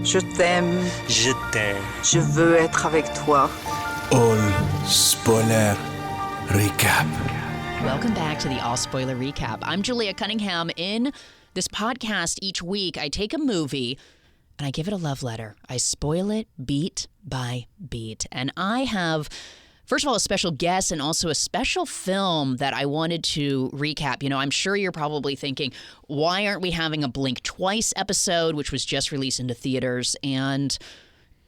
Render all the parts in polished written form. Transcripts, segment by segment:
Je t'aime. Je t'aime. Je veux être avec toi. All Spoiler Recap. Welcome back to the All Spoiler Recap. I'm Julia Cunningham. In this podcast each week, I take a movie and I give it a love letter. I spoil it beat by beat. And I have, first of all, a special guest and also a special film that I wanted to recap. You know, I'm sure you're probably thinking, why aren't we having a Blink Twice episode, which was just released into theaters? And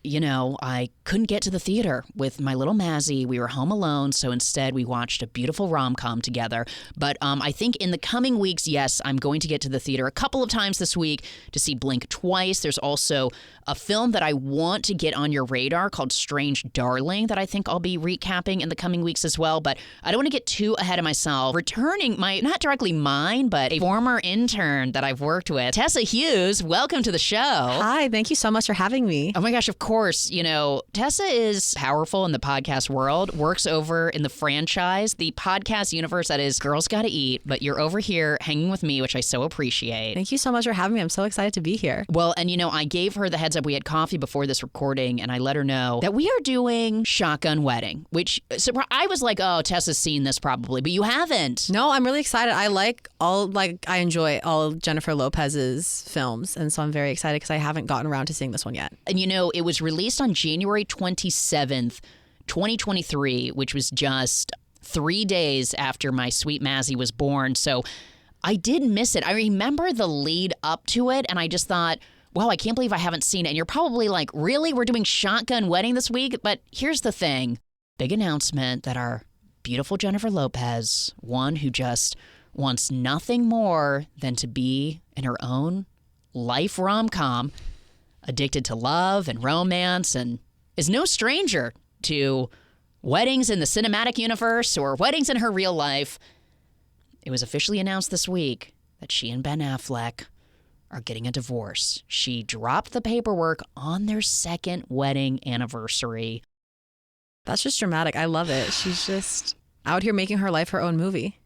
you know, I couldn't get to the theater with my little Mazzy. We were home alone, so instead we watched a beautiful rom-com together. But I think in the coming weeks, yes, I'm going to get to the theater a couple of times this week to see Blink Twice. There's also a film that I want to get on your radar called Strange Darling that I think I'll be recapping in the coming weeks as well. But I don't want to get too ahead of myself. Returning not directly mine, but a former intern that I've worked with, Tessa Hughes, welcome to the show. Hi, thank you so much for having me. Oh my gosh, of course, you know, Tessa is powerful in the podcast world, works over in the franchise, the podcast universe that is Girls Gotta Eat, but you're over here hanging with me, which I so appreciate. Thank you so much for having me. I'm so excited to be here. Well, and you know, I gave her the heads up. We had coffee before this recording, and I let her know that we are doing Shotgun Wedding, which I was like, oh, Tessa's seen this probably, but you haven't. No, I'm really excited. I enjoy all Jennifer Lopez's films, and so I'm very excited because I haven't gotten around to seeing this one yet. And you know, it was released on January 27th, 2023, which was just 3 days after my sweet Mazzy was born. So I did miss it. I remember the lead up to it, and I just thought, wow, I can't believe I haven't seen it. And you're probably like, really? We're doing Shotgun Wedding this week? But here's the thing. Big announcement that our beautiful Jennifer Lopez, one who just wants nothing more than to be in her own life rom-com, addicted to love and romance, and is no stranger to weddings in the cinematic universe or weddings in her real life. It was officially announced this week that she and Ben Affleck are getting a divorce. She dropped the paperwork on their second wedding anniversary. That's just dramatic. I love it. She's just out here making her life her own movie.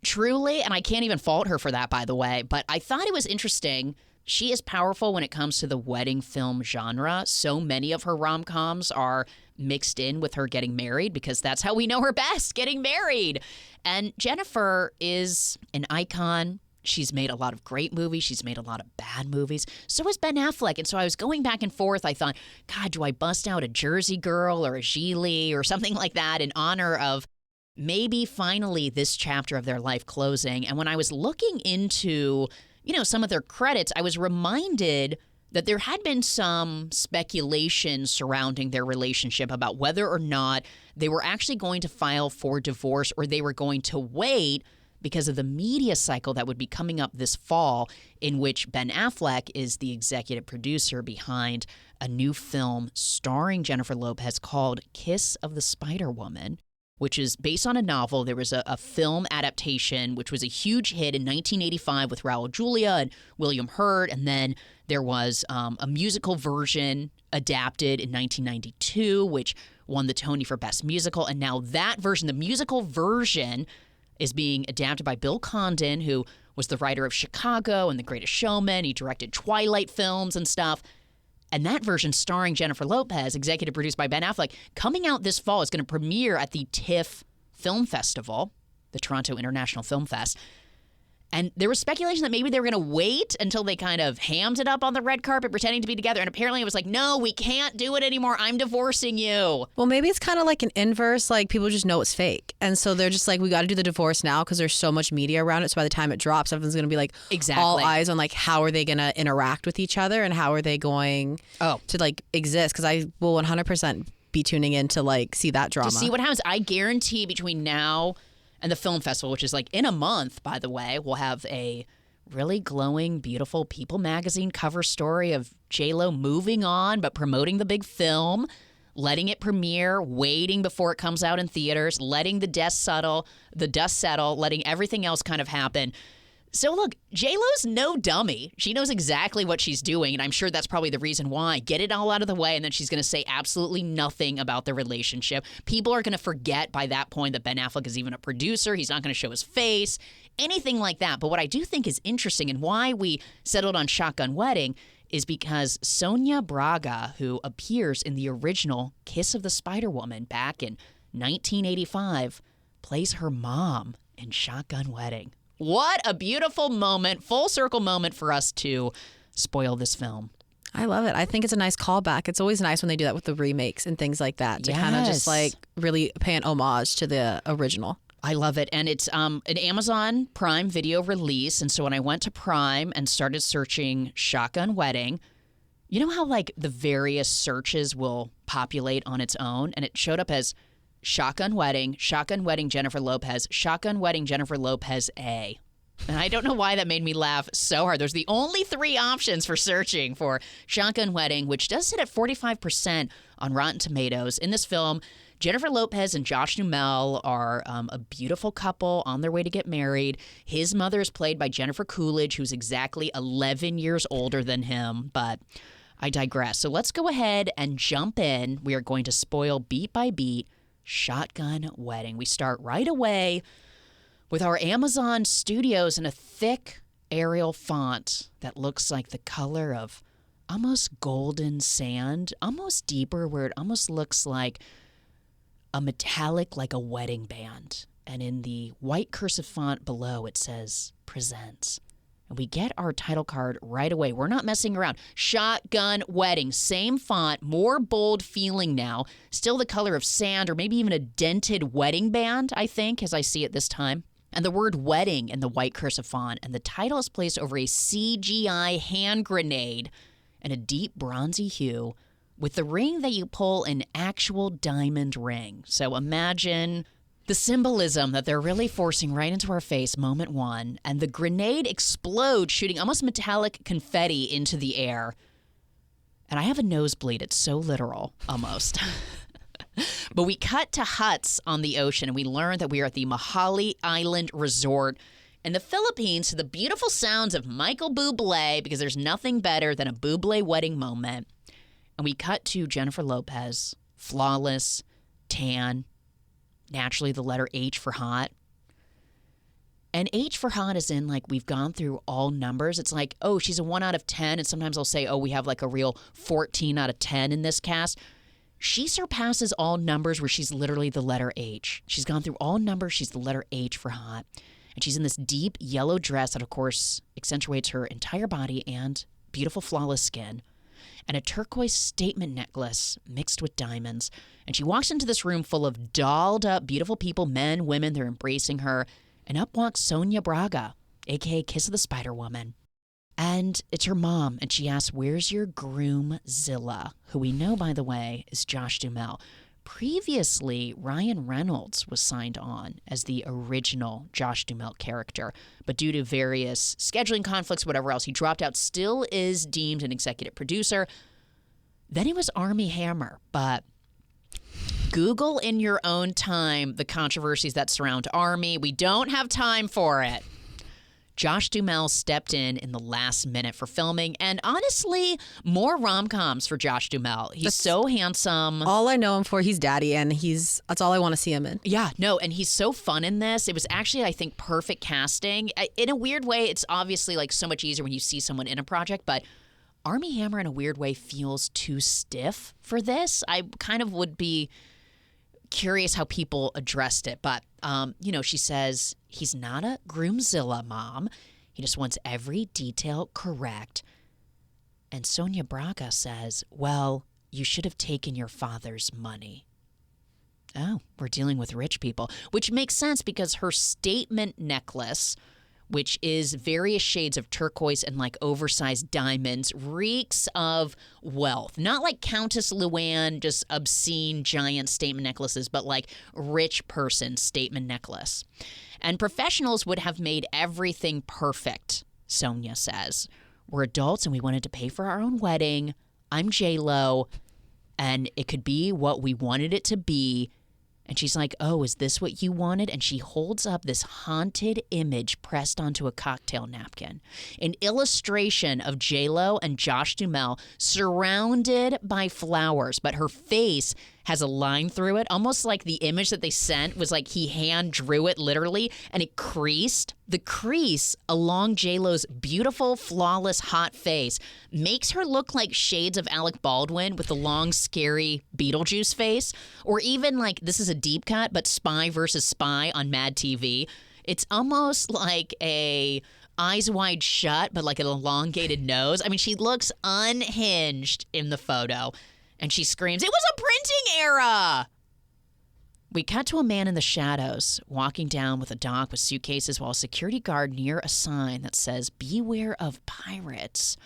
Truly, and I can't even fault her for that, by the way, but I thought it was interesting. She is powerful when it comes to the wedding film genre. So many of her rom-coms are mixed in with her getting married because that's how we know her best, getting married. And Jennifer is an icon. She's made a lot of great movies. She's made a lot of bad movies. So has Ben Affleck. And so I was going back and forth. I thought, God, do I bust out a Jersey Girl or a J.LO or something like that in honor of maybe finally this chapter of their life closing? And when I was looking into, you know, some of their credits, I was reminded that there had been some speculation surrounding their relationship about whether or not they were actually going to file for divorce or they were going to wait because of the media cycle that would be coming up this fall, in which Ben Affleck is the executive producer behind a new film starring Jennifer Lopez called Kiss of the Spider-Woman, which is based on a novel. There was a film adaptation, which was a huge hit in 1985 with Raul Julia and William Hurt. And then there was a musical version adapted in 1992, which won the Tony for Best Musical. And now that version, the musical version, is being adapted by Bill Condon, who was the writer of Chicago and The Greatest Showman. He directed Twilight films and stuff. And that version starring Jennifer Lopez, executive produced by Ben Affleck, coming out this fall, is going to premiere at the TIFF Film Festival, the Toronto International Film Fest. And there was speculation that maybe they were going to wait until they kind of hammed it up on the red carpet, pretending to be together. And apparently it was like, no, we can't do it anymore. I'm divorcing you. Well, maybe it's kind of like an inverse, like people just know it's fake. And so they're just like, we got to do the divorce now because there's so much media around it. So by the time it drops, everyone's going to be like, all eyes on like, how are they going to interact with each other and how are they going to like exist? Because I will 100% be tuning in to like see that drama. To see what happens. I guarantee between now and the film festival, which is like in a month, by the way, we'll have a really glowing, beautiful People magazine cover story of J.LO moving on, but promoting the big film, letting it premiere, waiting before it comes out in theaters, letting the dust settle, letting everything else kind of happen. So look, J.LO's no dummy. She knows exactly what she's doing, and I'm sure that's probably the reason why. Get it all out of the way, and then she's going to say absolutely nothing about the relationship. People are going to forget by that point that Ben Affleck is even a producer. He's not going to show his face, anything like that. But what I do think is interesting and why we settled on Shotgun Wedding is because Sonia Braga, who appears in the original Kiss of the Spider-Woman back in 1985, plays her mom in Shotgun Wedding. What a beautiful moment, full circle moment for us to spoil this film. I love it. I think it's a nice callback. It's always nice when they do that with the remakes and things like that to kind of just like really pay an homage to the original. I love it. And it's an Amazon Prime Video release. And so when I went to Prime and started searching Shotgun Wedding, you know how like the various searches will populate on its own? And it showed up as Shotgun Wedding Jennifer Lopez, Shotgun Wedding Jennifer Lopez A. And I don't know why that made me laugh so hard. There's the only 3 options for searching for Shotgun Wedding, which does sit at 45% on Rotten Tomatoes. In this film, Jennifer Lopez and Josh Duhamel are a beautiful couple on their way to get married. His mother is played by Jennifer Coolidge, who's exactly 11 years older than him. But I digress. So let's go ahead and jump in. We are going to spoil beat by beat Shotgun Wedding. We start right away with our Amazon Studios in a thick Arial font that looks like the color of almost golden sand, almost deeper where it almost looks like a metallic, like a wedding band. And in the white cursive font below, it says Presents. And we get our title card right away. We're not messing around. Shotgun Wedding, same font, more bold feeling now. Still the color of sand or maybe even a dented wedding band, I think, as I see it this time. And the word wedding in the white cursive font, and the title is placed over a CGI hand grenade in a deep bronzy hue with the ring that you pull an actual diamond ring. So imagine the symbolism that they're really forcing right into our face, moment one, and the grenade explodes, shooting almost metallic confetti into the air. And I have a nosebleed. It's so literal, almost. But we cut to huts on the ocean, and we learn that we are at the Mahali Island Resort in the Philippines to the beautiful sounds of Michael Bublé, because there's nothing better than a Bublé wedding moment. And we cut to Jennifer Lopez, flawless, tan, naturally the letter H for hot. And H for hot is in like we've gone through all numbers. It's like, oh, she's a 1 out of 10. And sometimes I'll say, oh, we have like a real 14 out of 10 in this cast. She surpasses all numbers where she's literally the letter H. She's gone through all numbers. She's the letter H for hot. And she's in this deep yellow dress that, of course, accentuates her entire body and beautiful, flawless skin. And a turquoise statement necklace mixed with diamonds. And she walks into this room full of dolled up, beautiful people, men, women. They're embracing her. And up walks Sonia Braga, a.k.a. Kiss of the Spider-Woman. And it's her mom, and she asks, where's your groomzilla? Who we know, by the way, is Josh Duhamel. Previously, Ryan Reynolds was signed on as the original Josh Duhamel character, but due to various scheduling conflicts, whatever else, he dropped out, still is deemed an executive producer. Then it was Armie Hammer, but Google in your own time the controversies that surround Armie. We don't have time for it. Josh Duhamel stepped in the last minute for filming, and honestly, more rom-coms for Josh Duhamel. He's so handsome. All I know him for, he's daddy, and that's all I want to see him in. Yeah, no, and he's so fun in this. It was actually, I think, perfect casting. In a weird way, it's obviously like so much easier when you see someone in a project, but Armie Hammer in a weird way feels too stiff for this. I kind of would be curious how people addressed it, but she says he's not a groomzilla, Mom. He just wants every detail correct. And Sonia Braga says, well, you should have taken your father's money. Oh, we're dealing with rich people, which makes sense because her statement necklace, which is various shades of turquoise and like oversized diamonds, reeks of wealth. Not like Countess Luann, just obscene giant statement necklaces, but like rich person statement necklace. And professionals would have made everything perfect, Sonia says. We're adults and we wanted to pay for our own wedding. I'm J.LO, and it could be what we wanted it to be. And she's like, oh, is this what you wanted? And she holds up this haunted image pressed onto a cocktail napkin. An illustration of J.Lo and Josh Duhamel surrounded by flowers, but her face has a line through it, almost like the image that they sent was like he hand drew it literally, and it creased. The crease along J.Lo's beautiful, flawless, hot face makes her look like shades of Alec Baldwin with the long, scary Beetlejuice face, or even like, this is a deep cut, but Spy versus Spy on Mad TV. It's almost like a Eyes Wide Shut, but like an elongated nose. I mean, she looks unhinged in the photo. And she screams, "It was a printing error!" We cut to a man in the shadows walking down with a dock with suitcases while a security guard near a sign that says, "Beware of pirates,"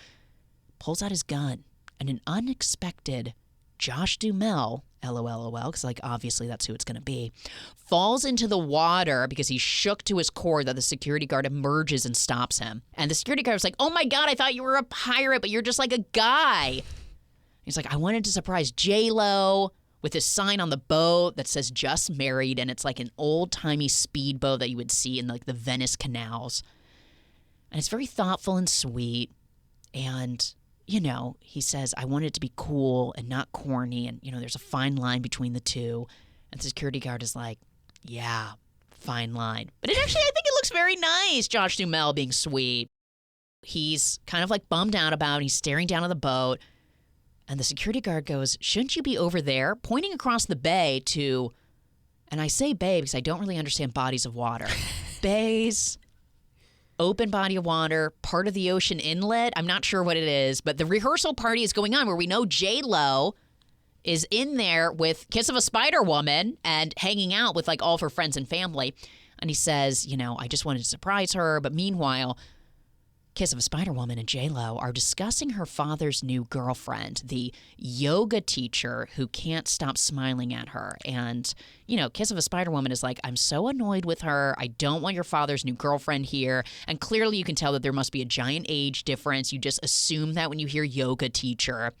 pulls out his gun. And an unexpected Josh Duhamel, LOL, because like obviously that's who it's going to be, falls into the water because he's shook to his core that the security guard emerges and stops him. And the security guard was like, "Oh my God, I thought you were a pirate, but you're just like a guy." He's like, "I wanted to surprise J.LO with this sign on the boat that says just married." And it's like an old-timey speedboat that you would see in like the Venice canals. And it's very thoughtful and sweet. And, you know, he says, "I want it to be cool and not corny." And, you know, there's a fine line between the two. And the security guard is like, "Yeah, fine line." But it actually, I think it looks very nice, Josh Duhamel being sweet. He's kind of like bummed out about it. He's staring down at the boat. And the security guard goes, "Shouldn't you be over there?" Pointing across the bay to, and I say bay because I don't really understand bodies of water. Bays, open body of water, part of the ocean inlet. I'm not sure what it is, but the rehearsal party is going on where we know J.Lo is in there with Kiss of a Spider Woman and hanging out with like all of her friends and family. And he says, "You know, I just wanted to surprise her." But meanwhile, Kiss of a Spider Woman and J.Lo are discussing her father's new girlfriend, the yoga teacher who can't stop smiling at her. And, you know, Kiss of a Spider Woman is like, "I'm so annoyed with her. I don't want your father's new girlfriend here." And clearly you can tell that there must be a giant age difference. You just assume that when you hear yoga teacher.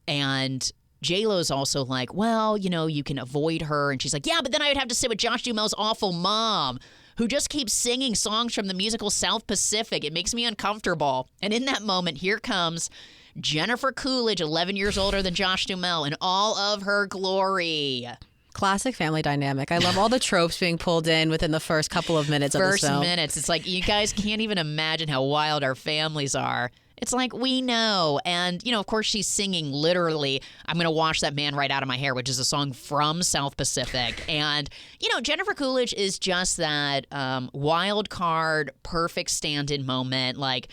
And J.Lo's also like, "Well, you know, you can avoid her." And she's like, "Yeah, but then I would have to sit with Josh Duhamel's awful mom, who just keeps singing songs from the musical South Pacific. It makes me uncomfortable." And in that moment, here comes Jennifer Coolidge, 11 years older than Josh Duhamel, in all of her glory. Classic family dynamic. I love all the tropes being pulled in within the first couple of minutes of the film. First minutes. It's like, you guys can't even imagine how wild our families are. It's like, we know. And, you know, of course, she's singing literally, "I'm going to wash that man right out of my hair," which is a song from South Pacific. And, you know, Jennifer Coolidge is just that wild card, perfect stand-in moment. Like,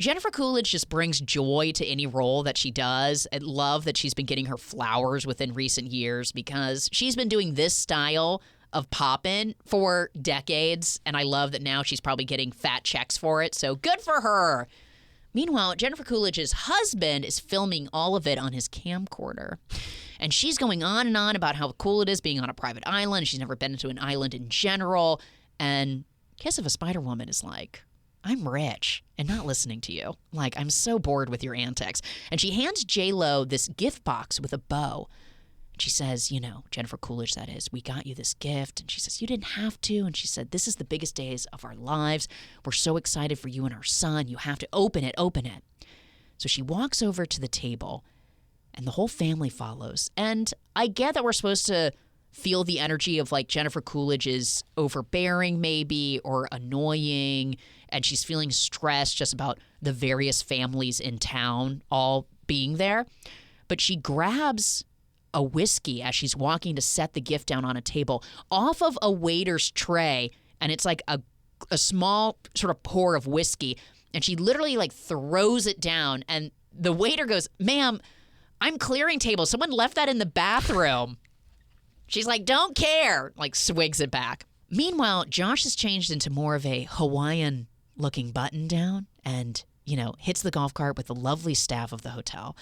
Jennifer Coolidge just brings joy to any role that she does. I love that she's been getting her flowers within recent years because she's been doing this style of poppin' for decades. And I love that now she's probably getting fat checks for it. So good for her. Meanwhile, Jennifer Coolidge's husband is filming all of it on his camcorder. And she's going on and on about how cool it is being on a private island. She's never been to an island in general. And Kiss of a Spider Woman is like, "I'm rich and not listening to you. Like, I'm so bored with your antics." And she hands J.Lo this gift box with a bow. And she says, "You know, Jennifer Coolidge, that is, we got you this gift." And she says, "You didn't have to." And she said, "This is the biggest days of our lives. We're so excited for you and our son. You have to open it, open it." So she walks over to the table and the whole family follows. And I get that we're supposed to feel the energy of like Jennifer Coolidge is overbearing maybe or annoying. And she's feeling stressed just about the various families in town all being there. But she grabs a whiskey as she's walking to set the gift down on a table off of a waiter's tray. And it's like a small sort of pour of whiskey. And she literally like throws it down. And the waiter goes, "Ma'am, I'm clearing tables. Someone left that in the bathroom." She's like, "Don't care," like swigs it back. Meanwhile, Josh has changed into more of a Hawaiian looking button down and, you know, hits the golf cart with the lovely staff of the hotel.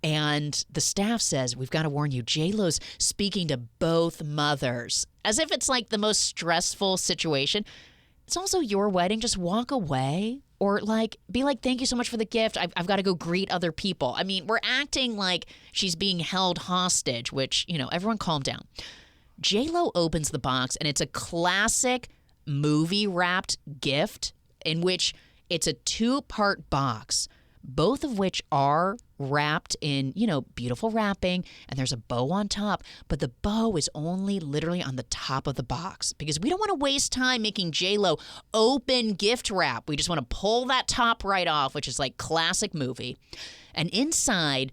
And the staff says, "We've got to warn you, J.Lo's speaking to both mothers," as if it's like the most stressful situation. It's also your wedding. Just walk away or like be like, "Thank you so much for the gift. I've got to go greet other people." I mean, we're acting like she's being held hostage, which, you know, everyone calm down. J.Lo opens the box and it's a classic movie wrapped gift in which it's a 2-part box, both of which are wrapped in, beautiful wrapping, and there's a bow on top, but the bow is only literally on the top of the box because we don't want to waste time making J.Lo open gift wrap. We just want to pull that top right off, which is like classic movie. And inside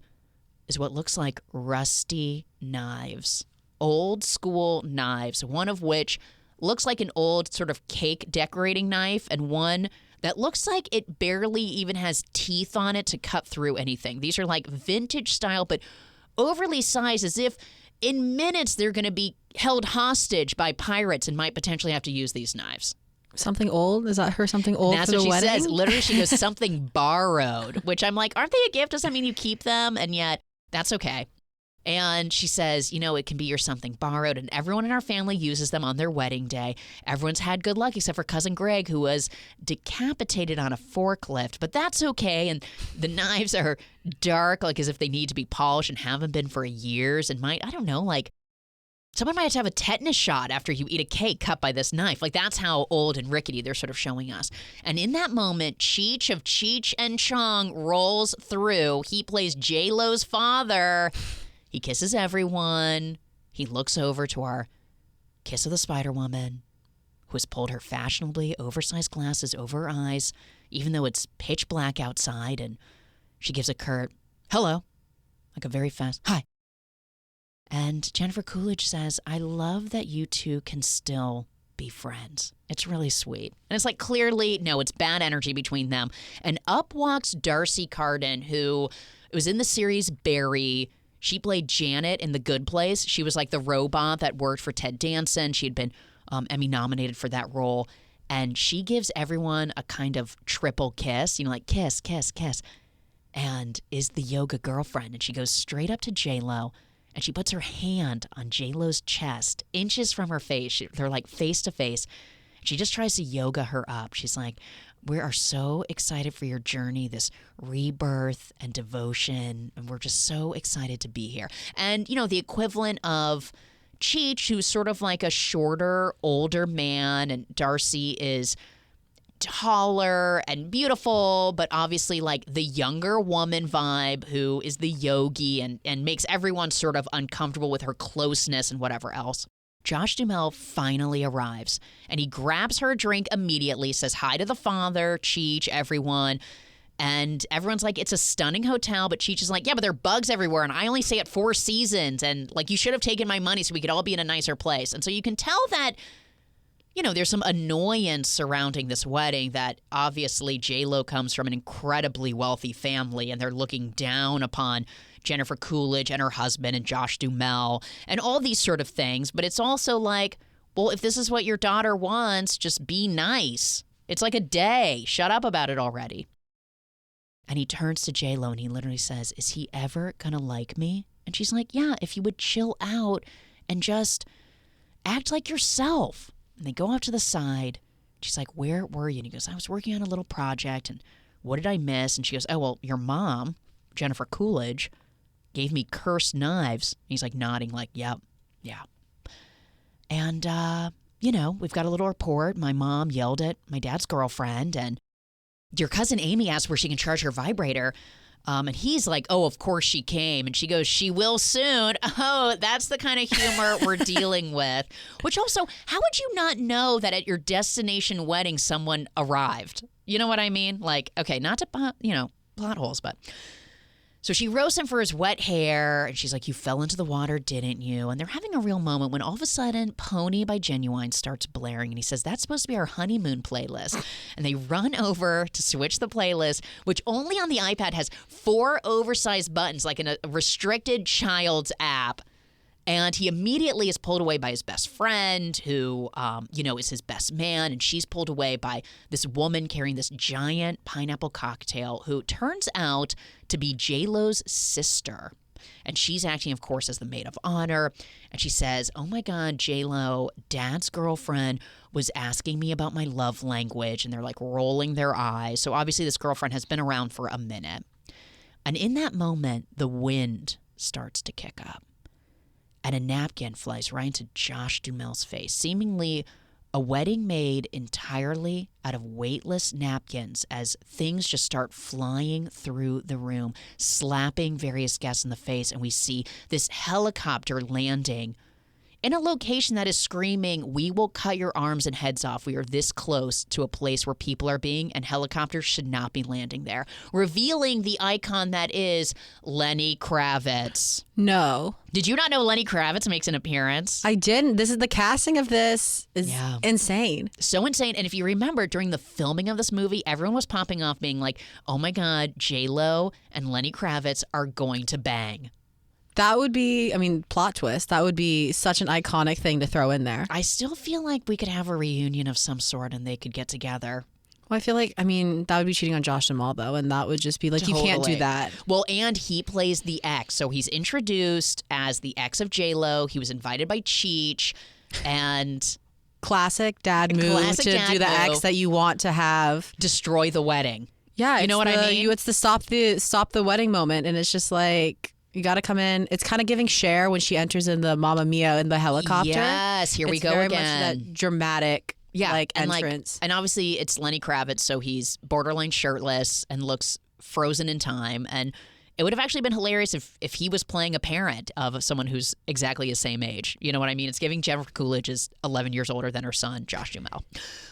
is what looks like rusty knives, old school knives, one of which looks like an old sort of cake decorating knife and one that looks like it barely even has teeth on it to cut through anything. These are like vintage style, but overly sized as if in minutes they're going to be held hostage by pirates and might potentially have to use these knives. Something old? Is that her something old That's for the what she wedding? says. Literally, she goes, something borrowed, which I'm like, aren't they a gift? Does that mean you keep them? And yet, that's okay. And she says, it can be your something borrowed. And everyone in our family uses them on their wedding day. Everyone's had good luck except for cousin Greg, who was decapitated on a forklift. But that's okay. And the knives are dark, like as if they need to be polished and haven't been for years. And might, I don't know, like someone might have to have a tetanus shot after you eat a cake cut by this knife. Like that's how old and rickety they're sort of showing us. And in that moment, Cheech of Cheech and Chong rolls through. He plays J.Lo's father. He kisses everyone. He looks over to our Kiss of the Spider-Woman, who has pulled her fashionably oversized glasses over her eyes, even though it's pitch black outside, and she gives a curt, hello, like a very fast, hi. And Jennifer Coolidge says, I love that you two can still be friends. It's really sweet. And it's like clearly, no, it's bad energy between them. And up walks Darcy Carden, who was in the series Barry. She played Janet in The Good Place. She was like the robot that worked for Ted Danson. She had been Emmy nominated for that role. And she gives everyone a kind of triple kiss, like kiss, kiss, kiss, and is the yoga girlfriend. And she goes straight up to J.Lo and she puts her hand on J.Lo's chest, inches from her face. They're like face to face. She just tries to yoga her up. She's like, we are so excited for your journey, this rebirth and devotion, and we're just so excited to be here. And, the equivalent of Cheech, who's sort of like a shorter, older man, and Darcy is taller and beautiful, but obviously like the younger woman vibe who is the yogi and makes everyone sort of uncomfortable with her closeness and whatever else. Josh Duhamel finally arrives, and he grabs her a drink immediately, says hi to the father, Cheech, everyone, and everyone's like, it's a stunning hotel, but Cheech is like, yeah, but there are bugs everywhere, and I only stay at 4 Seasons, and like you should have taken my money so we could all be in a nicer place. And so you can tell that, there's some annoyance surrounding this wedding that obviously J.Lo comes from an incredibly wealthy family, and they're looking down upon Jennifer Coolidge and her husband and Josh Duhamel and all these sort of things. But it's also like, well, if this is what your daughter wants, just be nice. It's like a day. Shut up about it already. And he turns to J.Lo and he literally says, is he ever gonna like me? And she's like, yeah, if you would chill out and just act like yourself. And they go off to the side. She's like, where were you? And he goes, I was working on a little project, and what did I miss? And she goes, oh, well, your mom, Jennifer Coolidge, gave me cursed knives. And he's like nodding like, yep, yeah. And, we've got a little report. My mom yelled at my dad's girlfriend, and your cousin Amy asked where she can charge her vibrator. And he's like, oh, of course she came. And she goes, she will soon. Oh, that's the kind of humor we're dealing with. Which also, how would you not know that at your destination wedding someone arrived? You know what I mean? Like, okay, not to, plot holes, but. So she roasts him for his wet hair, and she's like, you fell into the water, didn't you? And they're having a real moment when all of a sudden Pony by Genuine starts blaring, and he says, that's supposed to be our honeymoon playlist. And they run over to switch the playlist, which only on the iPad has 4 oversized buttons, like in a restricted child's app. And he immediately is pulled away by his best friend, who, is his best man. And she's pulled away by this woman carrying this giant pineapple cocktail, who turns out to be J.Lo's sister. And she's acting, of course, as the maid of honor. And she says, oh, my God, J.Lo, Dad's girlfriend was asking me about my love language. And they're like rolling their eyes. So obviously this girlfriend has been around for a minute. And in that moment, the wind starts to kick up. And a napkin flies right into Josh Duhamel's face, seemingly A wedding made entirely out of weightless napkins as things just start flying through the room, slapping various guests in the face. And we see this helicopter landing in a location that is screaming, "We will cut your arms and heads off. We are this close to a place where people are being, and helicopters should not be landing there." Revealing the icon that is Lenny Kravitz. No. Did you not know Lenny Kravitz makes an appearance? I didn't. The casting of this is insane. So insane. And if you remember, during the filming of this movie, everyone was popping off being like, oh my God, J.LO and Lenny Kravitz are going to bang. That would be, plot twist. That would be such an iconic thing to throw in there. I still feel like we could have a reunion of some sort and they could get together. Well, I feel like, that would be cheating on Josh Duhamel, though, and that would just be like, totally. You can't do that. Well, and he plays the ex. So he's introduced as the ex of J.Lo. He was invited by Cheech, and... Classic dad move to do the ex that you want to have. Destroy the wedding. Yeah. You know what I mean? It's the stop the wedding moment, and it's just like... You got to come in. It's kind of giving Cher when she enters in the Mamma Mia in the helicopter. Yes, here we go very again. Much that dramatic entrance. And obviously it's Lenny Kravitz, so he's borderline shirtless and looks frozen in time. And it would have actually been hilarious if he was playing a parent of someone who's exactly his same age. You know what I mean? It's giving Jennifer Coolidge is 11 years older than her son, Josh Duhamel.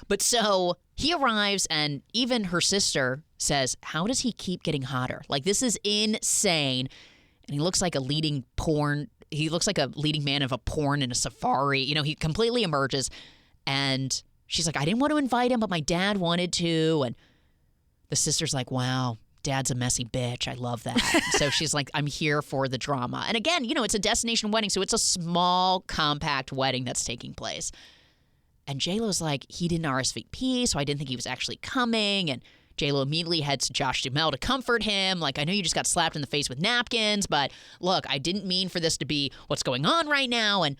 But so he arrives, and even her sister says, how does he keep getting hotter? Like, this is insane. And he looks like a leading man of a porn in a safari. You know, he completely emerges. And she's like, I didn't want to invite him, but my dad wanted to. And the sister's like, wow, Dad's a messy bitch. I love that. So she's like, I'm here for the drama. And again, it's a destination wedding. So it's a small, compact wedding that's taking place. And J.Lo's like, he didn't RSVP, so I didn't think he was actually coming. And J.Lo immediately heads to Josh Duhamel to comfort him. Like, I know you just got slapped in the face with napkins, but look, I didn't mean for this to be what's going on right now. And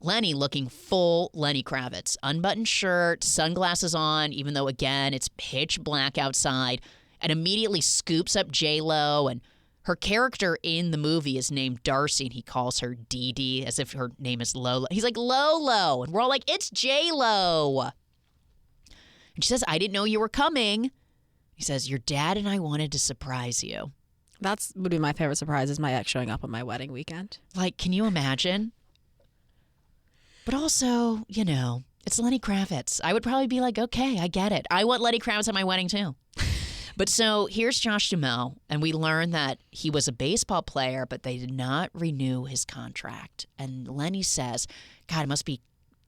Lenny looking full Lenny Kravitz. Unbuttoned shirt, sunglasses on, even though, again, it's pitch black outside. And immediately scoops up J.Lo. And her character in the movie is named Darcy, and he calls her Dee Dee as if her name is Lola. He's like, Lolo. And we're all like, it's J.Lo. And she says, I didn't know you were coming. He says, your dad and I wanted to surprise you. That's would be my favorite surprise is my ex showing up on my wedding weekend. Like, can you imagine? But also, it's Lenny Kravitz. I would probably be like, okay, I get it. I want Lenny Kravitz at my wedding too. But so here's Josh Duhamel, and we learn that he was a baseball player, but they did not renew his contract. And Lenny says, God, it must be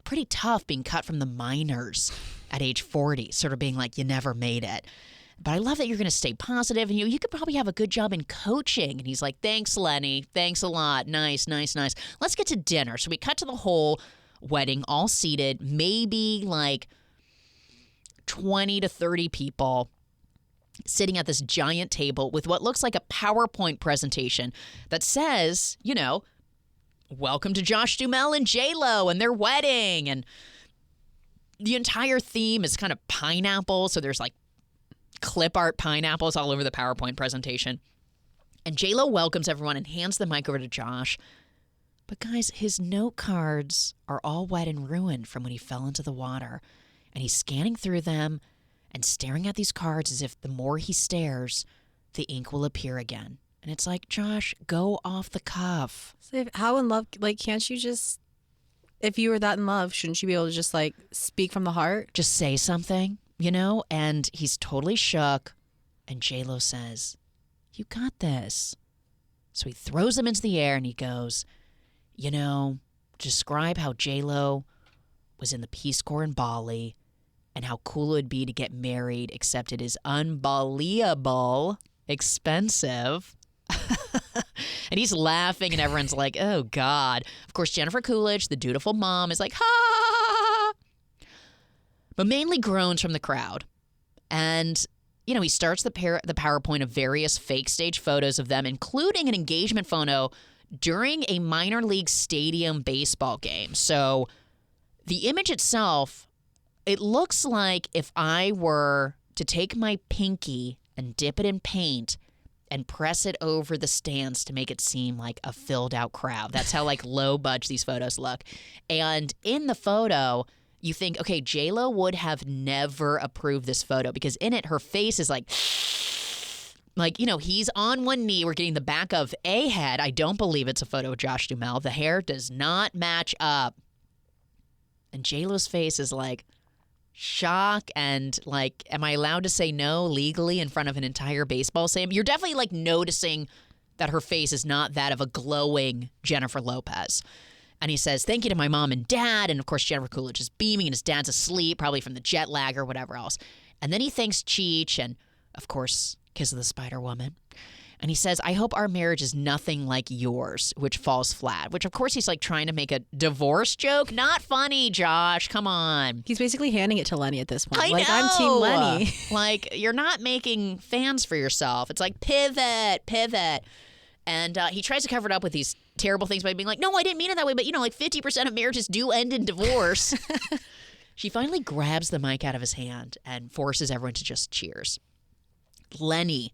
pretty tough being cut from the minors at age 40, sort of being like, you never made it. But I love that you're going to stay positive, and you could probably have a good job in coaching. And he's like, thanks, Lenny. Thanks a lot. Nice, nice, nice. Let's get to dinner. So we cut to the whole wedding, all seated, maybe like 20 to 30 people sitting at this giant table with what looks like a PowerPoint presentation that says, welcome to Josh Duhamel and J.Lo and their wedding. And the entire theme is kind of pineapple. So there's like clip art pineapples all over the PowerPoint presentation. And J.Lo welcomes everyone and hands the mic over to Josh. But guys, his note cards are all wet and ruined from when he fell into the water. And he's scanning through them and staring at these cards as if the more he stares, the ink will appear again. And it's like, Josh, go off the cuff. So how in love, can't you just, if you were that in love, shouldn't you be able to just speak from the heart? Just say something. And he's totally shook. And J.Lo says, you got this. So he throws them into the air and he goes, describe how J.Lo was in the Peace Corps in Bali and how cool it would be to get married, except it is unbelievable expensive. And he's laughing and everyone's like, oh, God. Of course, Jennifer Coolidge, the dutiful mom, is like, ha! But mainly groans from the crowd. And, he starts the PowerPoint of various fake stage photos of them, including an engagement photo during a minor league stadium baseball game. So the image itself, it looks like if I were to take my pinky and dip it in paint and press it over the stands to make it seem like a filled out crowd. That's how low budge these photos look. And in the photo, you think, okay, J.Lo would have never approved this photo because in it, her face is like, he's on one knee. We're getting the back of a head. I don't believe it's a photo of Josh Duhamel. The hair does not match up. And J.Lo's face is like shock and like, am I allowed to say no legally in front of an entire baseball stadium? You're definitely like noticing that her face is not that of a glowing Jennifer Lopez. And he says, thank you to my mom and dad. And of course, Jennifer Coolidge is beaming and his dad's asleep, probably from the jet lag or whatever else. And then he thanks Cheech and, of course, Kiss of the Spider Woman. And he says, I hope our marriage is nothing like yours, which falls flat. Which, of course, he's like trying to make a divorce joke. Not funny, Josh. Come on. He's basically handing it to Lenny at this point. I like, know. I'm Team Lenny. Like, you're not making fans for yourself. It's like, pivot. And he tries to cover it up with these terrible things by being like, no, I didn't mean it that way. But, like 50% of marriages do end in divorce. She finally grabs the mic out of his hand and forces everyone to just cheers. Lenny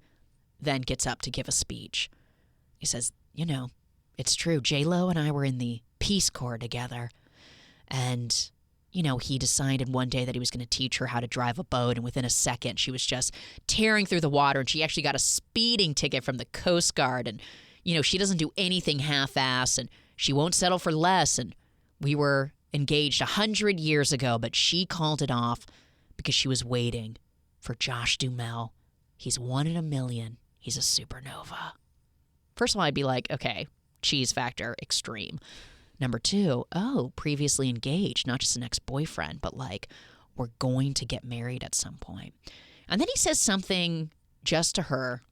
then gets up to give a speech. He says, it's true. J.Lo and I were in the Peace Corps together. And, he decided one day that he was going to teach her how to drive a boat. And within a second, she was just tearing through the water. And she actually got a speeding ticket from the Coast Guard. And, she doesn't do anything half-ass. And she won't settle for less. And we were engaged 100 years ago. But she called it off because she was waiting for Josh Duhamel. He's 1 in a million. He's a supernova. First of all, I'd be like, okay, cheese factor, extreme. Number 2, previously engaged, not just an ex-boyfriend, but like, we're going to get married at some point. And then he says something just to her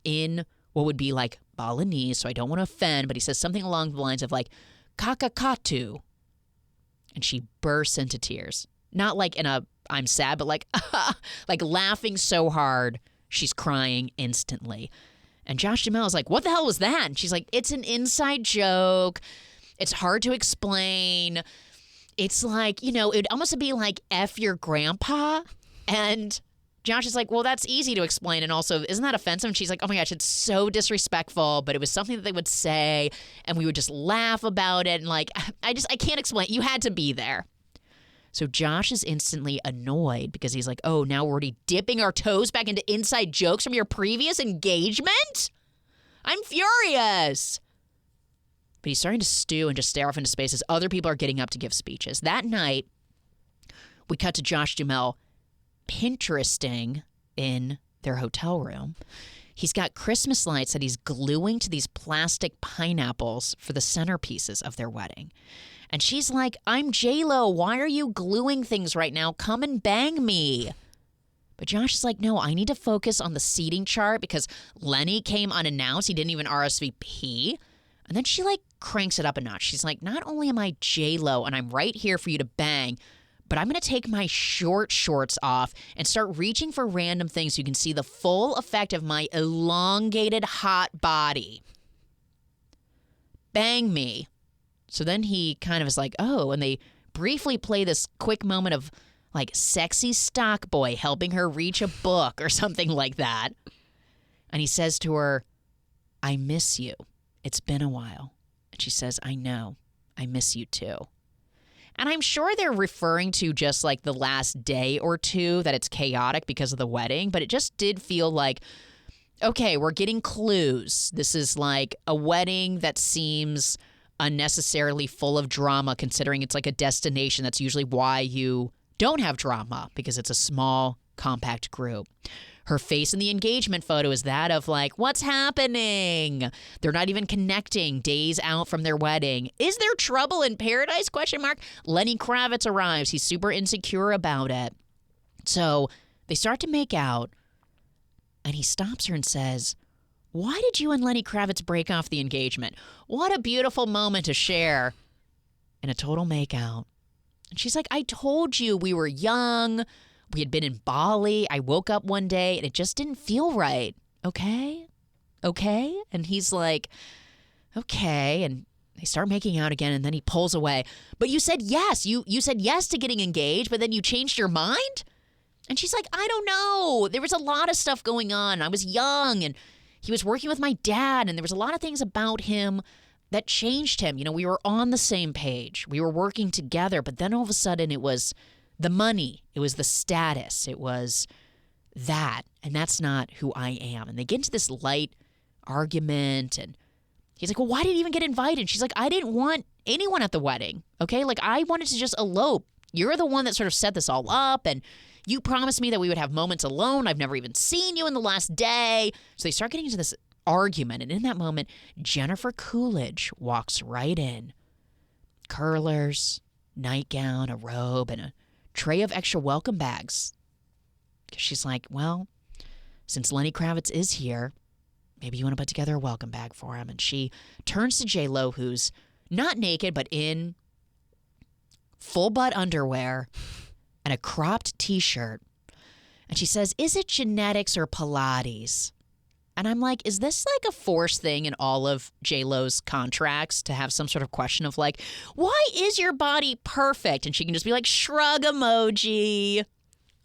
in what would be like Balinese, so I don't want to offend, but he says something along the lines of like, kakakatu. And she bursts into tears. Not like in a, I'm sad, but like, like laughing so hard, she's crying instantly. And Josh Duhamel is like, what the hell was that? And she's like, it's an inside joke. It's hard to explain. It's like, it'd almost be like F your grandpa. And Josh is like, well, that's easy to explain. And also, isn't that offensive? And she's like, oh my gosh, it's so disrespectful. But it was something that they would say. And we would just laugh about it. And like, I can't explain. You had to be there. So Josh is instantly annoyed because he's like, oh, now we're already dipping our toes back into inside jokes from your previous engagement? I'm furious. But he's starting to stew and just stare off into space as other people are getting up to give speeches. That night, we cut to Josh Duhamel Pinteresting in their hotel room. He's got Christmas lights that he's gluing to these plastic pineapples for the centerpieces of their wedding. And she's like, I'm J.Lo. Why are you gluing things right now? Come and bang me. But Josh is like, no, I need to focus on the seating chart because Lenny came unannounced. He didn't even RSVP. And then she like cranks it up a notch. She's like, not only am I J.Lo and I'm right here for you to bang, but I'm going to take my short shorts off and start reaching for random things so you can see the full effect of my elongated hot body. Bang me. So then he kind of is like, oh, and they briefly play this quick moment of like sexy stock boy helping her reach a book or something like that. And he says to her, I miss you. It's been a while. And she says, I know. I miss you too. And I'm sure they're referring to just like the last day or two that it's chaotic because of the wedding. But it just did feel like, okay, we're getting clues. This is like a wedding that seems unnecessarily full of drama considering it's like a destination. That's usually why you don't have drama because it's a small, compact group. Her face in the engagement photo is that of like, what's happening? They're not even connecting days out from their wedding. Is there trouble in paradise? ? Lenny Kravitz arrives. He's super insecure about it. So they start to make out and he stops her and says, why did you and Lenny Kravitz break off the engagement? What a beautiful moment to share in a total makeout. And she's like, I told you we were young. We had been in Bali. I woke up one day and it just didn't feel right. Okay? And he's like, okay. And they start making out again and then he pulls away. But you said yes. You said yes to getting engaged, but then you changed your mind? And she's like, I don't know. There was a lot of stuff going on. I was young and he was working with my dad and there was a lot of things about him that changed him. You know, we were on the same page. We were working together, but then all of a sudden it was the money. It was the status. It was that. And that's not who I am. And they get into this light argument, and he's like, well, why did he even get invited? She's like, I didn't want anyone at the wedding. Okay. Like, I wanted to just elope. You're the one that sort of set this all up, and you promised me that we would have moments alone. I've never even seen you in the last day. So they start getting into this argument. And in that moment, Jennifer Coolidge walks right in. Curlers, nightgown, a robe, and a tray of extra welcome bags. Because she's like, well, since Lenny Kravitz is here, maybe you want to put together a welcome bag for him. And she turns to J.Lo, who's not naked, but in full butt underwear and a cropped t-shirt. And she says, is it genetics or Pilates? And I'm like, is this like a forced thing in all of J.Lo's contracts to have some sort of question of like, why is your body perfect? And she can just be like, shrug emoji.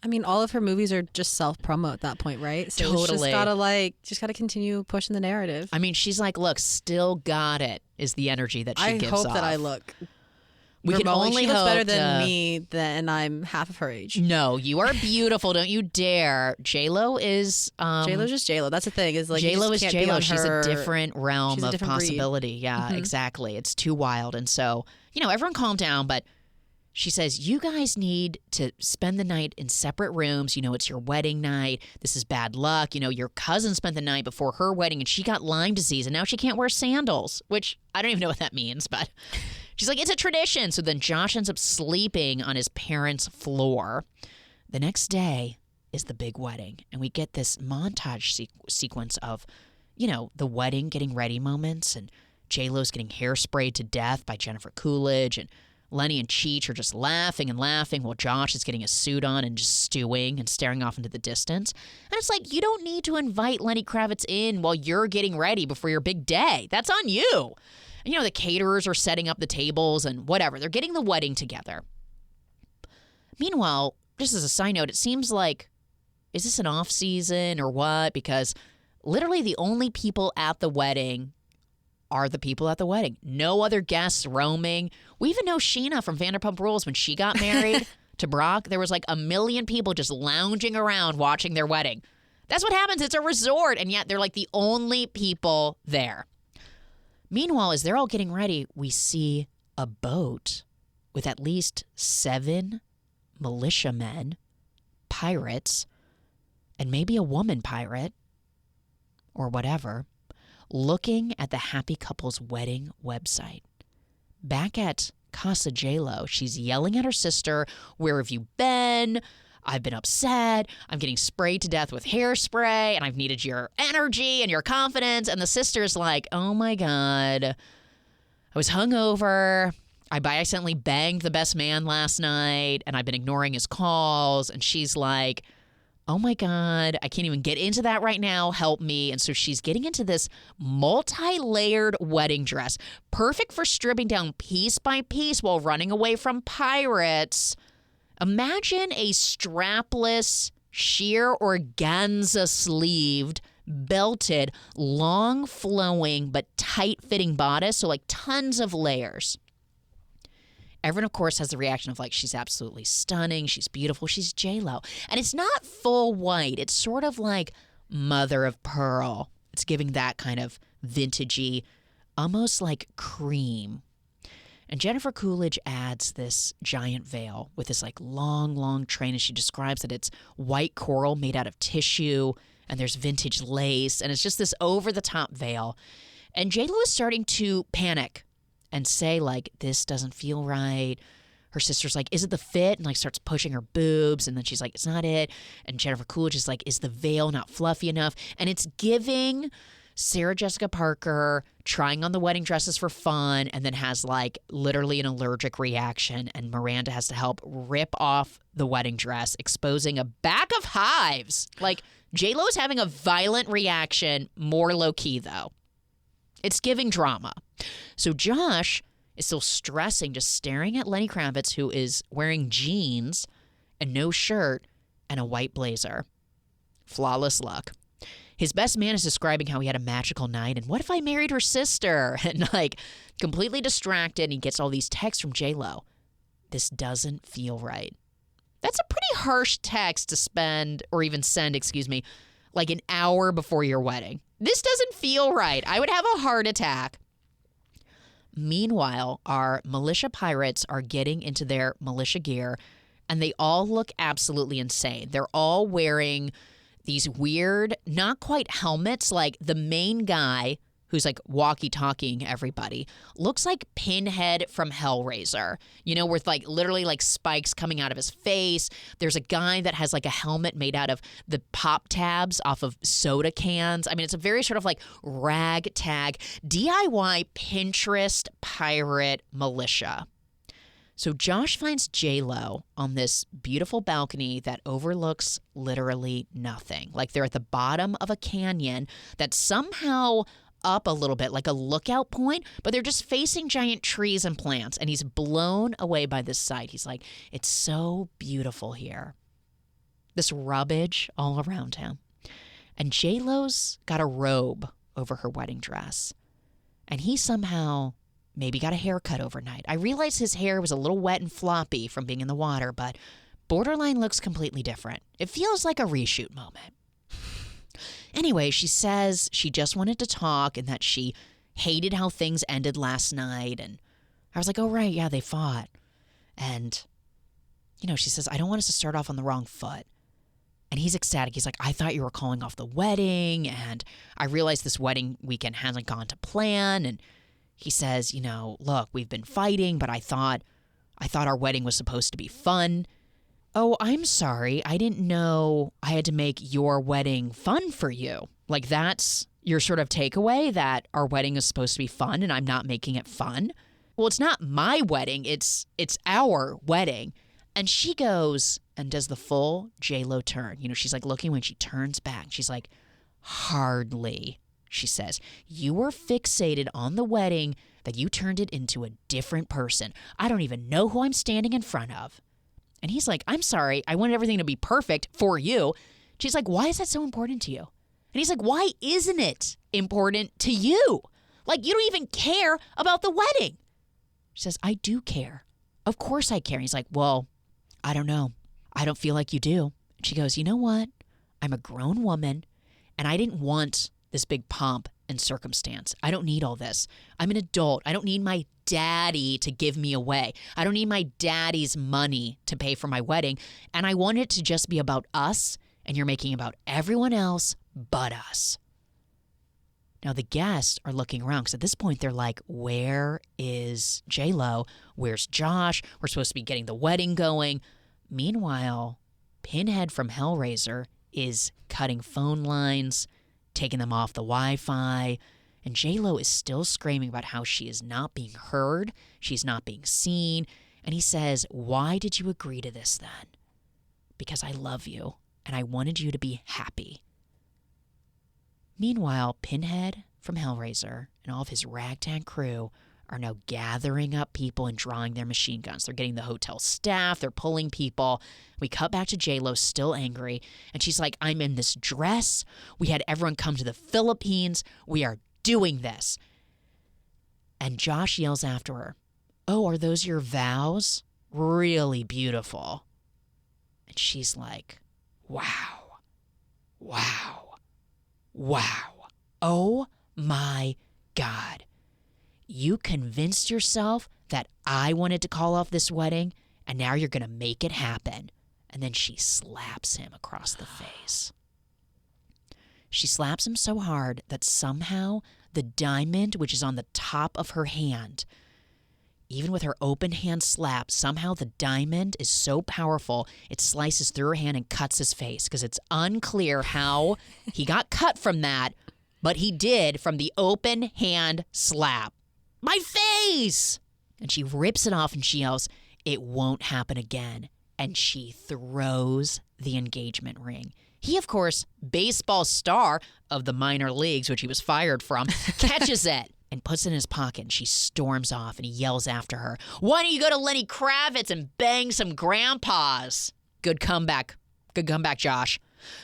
I mean, all of her movies are just self-promo at that point, right? So Totally. It's just gotta continue pushing the narrative. I mean, she's like, look, still got it is the energy that she gives off. I hope that I look. We can only she looks hope better than me, and I'm half of her age. No, you are beautiful. Don't you dare. J.Lo is... J.Lo's just J.Lo. That's the thing. Is like J.Lo is J.Lo. She's a her... different realm of possibility. Breed. Yeah, exactly. It's too wild. And so, you know, everyone calm down. But she says, you guys need to spend the night in separate rooms. You know, it's your wedding night. This is bad luck. You know, your cousin spent the night before her wedding, and she got Lyme disease, and now she can't wear sandals, which I don't even know what that means, but... She's like, it's a tradition. So then Josh ends up sleeping on his parents' floor. The next day is the big wedding. And we get this montage sequence of, you know, the wedding getting ready moments. And J.Lo's getting hairsprayed to death by Jennifer Coolidge. And Lenny and Cheech are just laughing and laughing while Josh is getting a suit on and just stewing and staring off into the distance. And it's like, you don't need to invite Lenny Kravitz in while you're getting ready before your big day. That's on you. You know, the caterers are setting up the tables and whatever. They're getting the wedding together. Meanwhile, just as a side note, it seems like, is this an off season or what? Because literally the only people at the wedding are the people at the wedding. No other guests roaming. We even know Sheena from Vanderpump Rules, when she got married to Brock, there was like 1 million people just lounging around watching their wedding. That's what happens. It's a resort, and yet they're like the only people there. Meanwhile, as they're all getting ready, we see a boat with at least 7 militiamen, pirates, and maybe a woman pirate, or whatever, looking at the happy couple's wedding website. Back at Casa J.Lo, she's yelling at her sister, where have you been? I've been upset. I'm getting sprayed to death with hairspray, and I've needed your energy and your confidence. And the sister's like, oh my God, I was hungover. I accidentally banged the best man last night, and I've been ignoring his calls. And she's like, oh my God, I can't even get into that right now. Help me. And so she's getting into this multi-layered wedding dress, perfect for stripping down piece by piece while running away from pirates. Imagine a strapless, sheer organza-sleeved, belted, long flowing but tight-fitting bodice, so like tons of layers. Everyone, of course, has the reaction of like, she's absolutely stunning, she's beautiful, she's J.Lo. And it's not full white. It's sort of like mother of pearl. It's giving that kind of vintagey, almost like cream. And Jennifer Coolidge adds this giant veil with this like long, long train, and she describes that it's white coral made out of tissue, and there's vintage lace, and it's just this over-the-top veil. And J.Lo is starting to panic and say, like, this doesn't feel right. Her sister's like, is it the fit? And like starts pushing her boobs, and then she's like, it's not it. And Jennifer Coolidge is like, is the veil not fluffy enough? And it's giving Sarah Jessica Parker trying on the wedding dresses for fun, and then has like literally an allergic reaction, and Miranda has to help rip off the wedding dress, exposing a back of hives. Like, J.Lo is having a violent reaction, more low-key though. It's giving drama. So Josh is still stressing, just staring at Lenny Kravitz, who is wearing jeans and no shirt and a white blazer. Flawless look. His best man is describing how he had a magical night and what if I married her sister? And like completely distracted. And he gets all these texts from J.Lo. This doesn't feel right. That's a pretty harsh text to spend or even send, like an hour before your wedding. This doesn't feel right. I would have a heart attack. Meanwhile, our militia pirates are getting into their militia gear, and they all look absolutely insane. They're all wearing these weird, not quite helmets. Like the main guy, who's like walkie-talkieing everybody, looks like Pinhead from Hellraiser, with like literally like spikes coming out of his face. There's a guy that has like a helmet made out of the pop tabs off of soda cans. I mean, it's a very sort of like ragtag DIY Pinterest pirate militia. So Josh finds J.Lo on this beautiful balcony that overlooks literally nothing. Like they're at the bottom of a canyon that's somehow up a little bit, like a lookout point, but they're just facing giant trees and plants. And he's blown away by this sight. He's like, it's so beautiful here. This rubbish all around him. And J.Lo's got a robe over her wedding dress. And he somehow maybe got a haircut overnight. I realize his hair was a little wet and floppy from being in the water, but borderline looks completely different. It feels like a reshoot moment. Anyway, she says she just wanted to talk and that she hated how things ended last night. And I was like, oh, right, yeah, they fought. And, she says, I don't want us to start off on the wrong foot. And he's ecstatic. He's like, I thought you were calling off the wedding. And I realized this wedding weekend hasn't gone to plan. And he says, look, we've been fighting, but I thought our wedding was supposed to be fun. Oh, I'm sorry. I didn't know I had to make your wedding fun for you. Like that's your sort of takeaway, that our wedding is supposed to be fun and I'm not making it fun. Well, it's not my wedding. It's our wedding. And she goes and does the full J.Lo turn. She's like looking when she turns back. She's like, hardly, she says. You were fixated on the wedding that you turned it into a different person. I don't even know who I'm standing in front of. And he's like, I'm sorry, I wanted everything to be perfect for you. She's like, why is that so important to you? And he's like, why isn't it important to you? Like, you don't even care about the wedding. She says, I do care. Of course I care. And he's like, well, I don't know. I don't feel like you do. And she goes, you know what? I'm a grown woman, and I didn't want this big pomp and circumstance. I don't need all this. I'm an adult. I don't need my daddy to give me away. I don't need my daddy's money to pay for my wedding. And I want it to just be about us, and you're making about everyone else but us. Now the guests are looking around because at this point they're like, where is J.Lo? Where's Josh? We're supposed to be getting the wedding going. Meanwhile, Pinhead from Hellraiser is cutting phone lines, taking them off the Wi-Fi, and J.Lo is still screaming about how she is not being heard, she's not being seen, and he says, why did you agree to this then? Because I love you, and I wanted you to be happy. Meanwhile, Pinhead from Hellraiser and all of his ragtag crew are now gathering up people and drawing their machine guns. They're getting the hotel staff. They're pulling people. We cut back to J.Lo, still angry. And she's like, I'm in this dress. We had everyone come to the Philippines. We are doing this. And Josh yells after her, oh, are those your vows? Really beautiful. And she's like, wow, wow, wow. Oh my God. You convinced yourself that I wanted to call off this wedding, and now you're going to make it happen. And then she slaps him across the face. She slaps him so hard that somehow the diamond, which is on the top of her hand, even with her open hand slap, somehow the diamond is so powerful, it slices through her hand and cuts his face, because it's unclear how he got cut from that, but he did from the open hand slap. My face! And she rips it off and she yells, it won't happen again. And she throws the engagement ring. He, of course, baseball star of the minor leagues, which he was fired from, catches it and puts it in his pocket. And she storms off and he yells after her, why don't you go to Lenny Kravitz and bang some grandpas? Good comeback. Good comeback, Josh.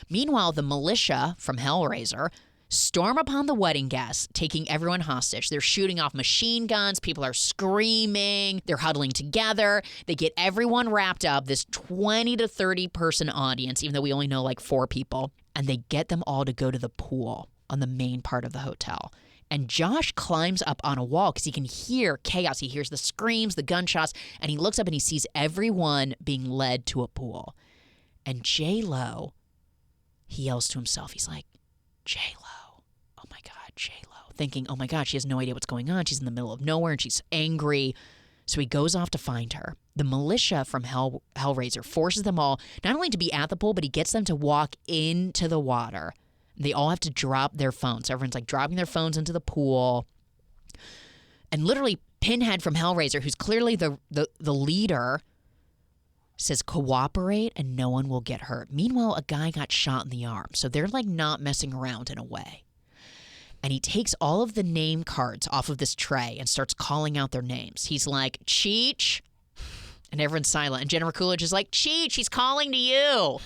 Meanwhile, the militia from Hellraiser storm upon the wedding guests, taking everyone hostage. They're shooting off machine guns. People are screaming. They're huddling together. They get everyone wrapped up, this 20 to 30 person audience, even though we only know like 4 people. And they get them all to go to the pool on the main part of the hotel. And Josh climbs up on a wall because he can hear chaos. He hears the screams, the gunshots, and he looks up and he sees everyone being led to a pool. And J.LO, he yells to himself. He's like, J.LO, oh my God, J.LO. Thinking, oh my God, she has no idea what's going on. She's in the middle of nowhere and she's angry. So he goes off to find her. The militia from Hellraiser forces them all not only to be at the pool, but he gets them to walk into the water. They all have to drop their phones. Everyone's like dropping their phones into the pool. And literally Pinhead from Hellraiser, who's clearly the leader, says cooperate and no one will get hurt. Meanwhile, a guy got shot in the arm. So they're like not messing around in a way. And he takes all of the name cards off of this tray and starts calling out their names. He's like, Cheech. And everyone's silent. And Jennifer Coolidge is like, Cheech, he's calling to you.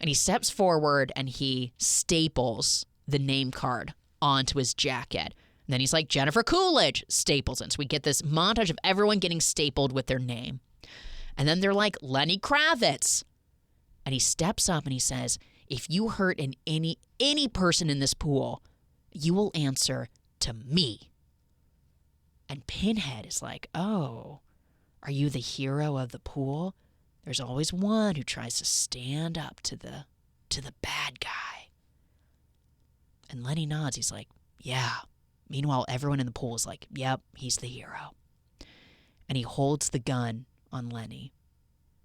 And he steps forward and he staples the name card onto his jacket. And then he's like, Jennifer Coolidge, staples it. So we get this montage of everyone getting stapled with their name. And then they're like, Lenny Kravitz. And he steps up and he says, if you hurt any person in this pool, you will answer to me. And Pinhead is like, oh, are you the hero of the pool? There's always one who tries to stand up to the bad guy. And Lenny nods. He's like, yeah. Meanwhile, everyone in the pool is like, yep, he's the hero. And he holds the gun on Lenny.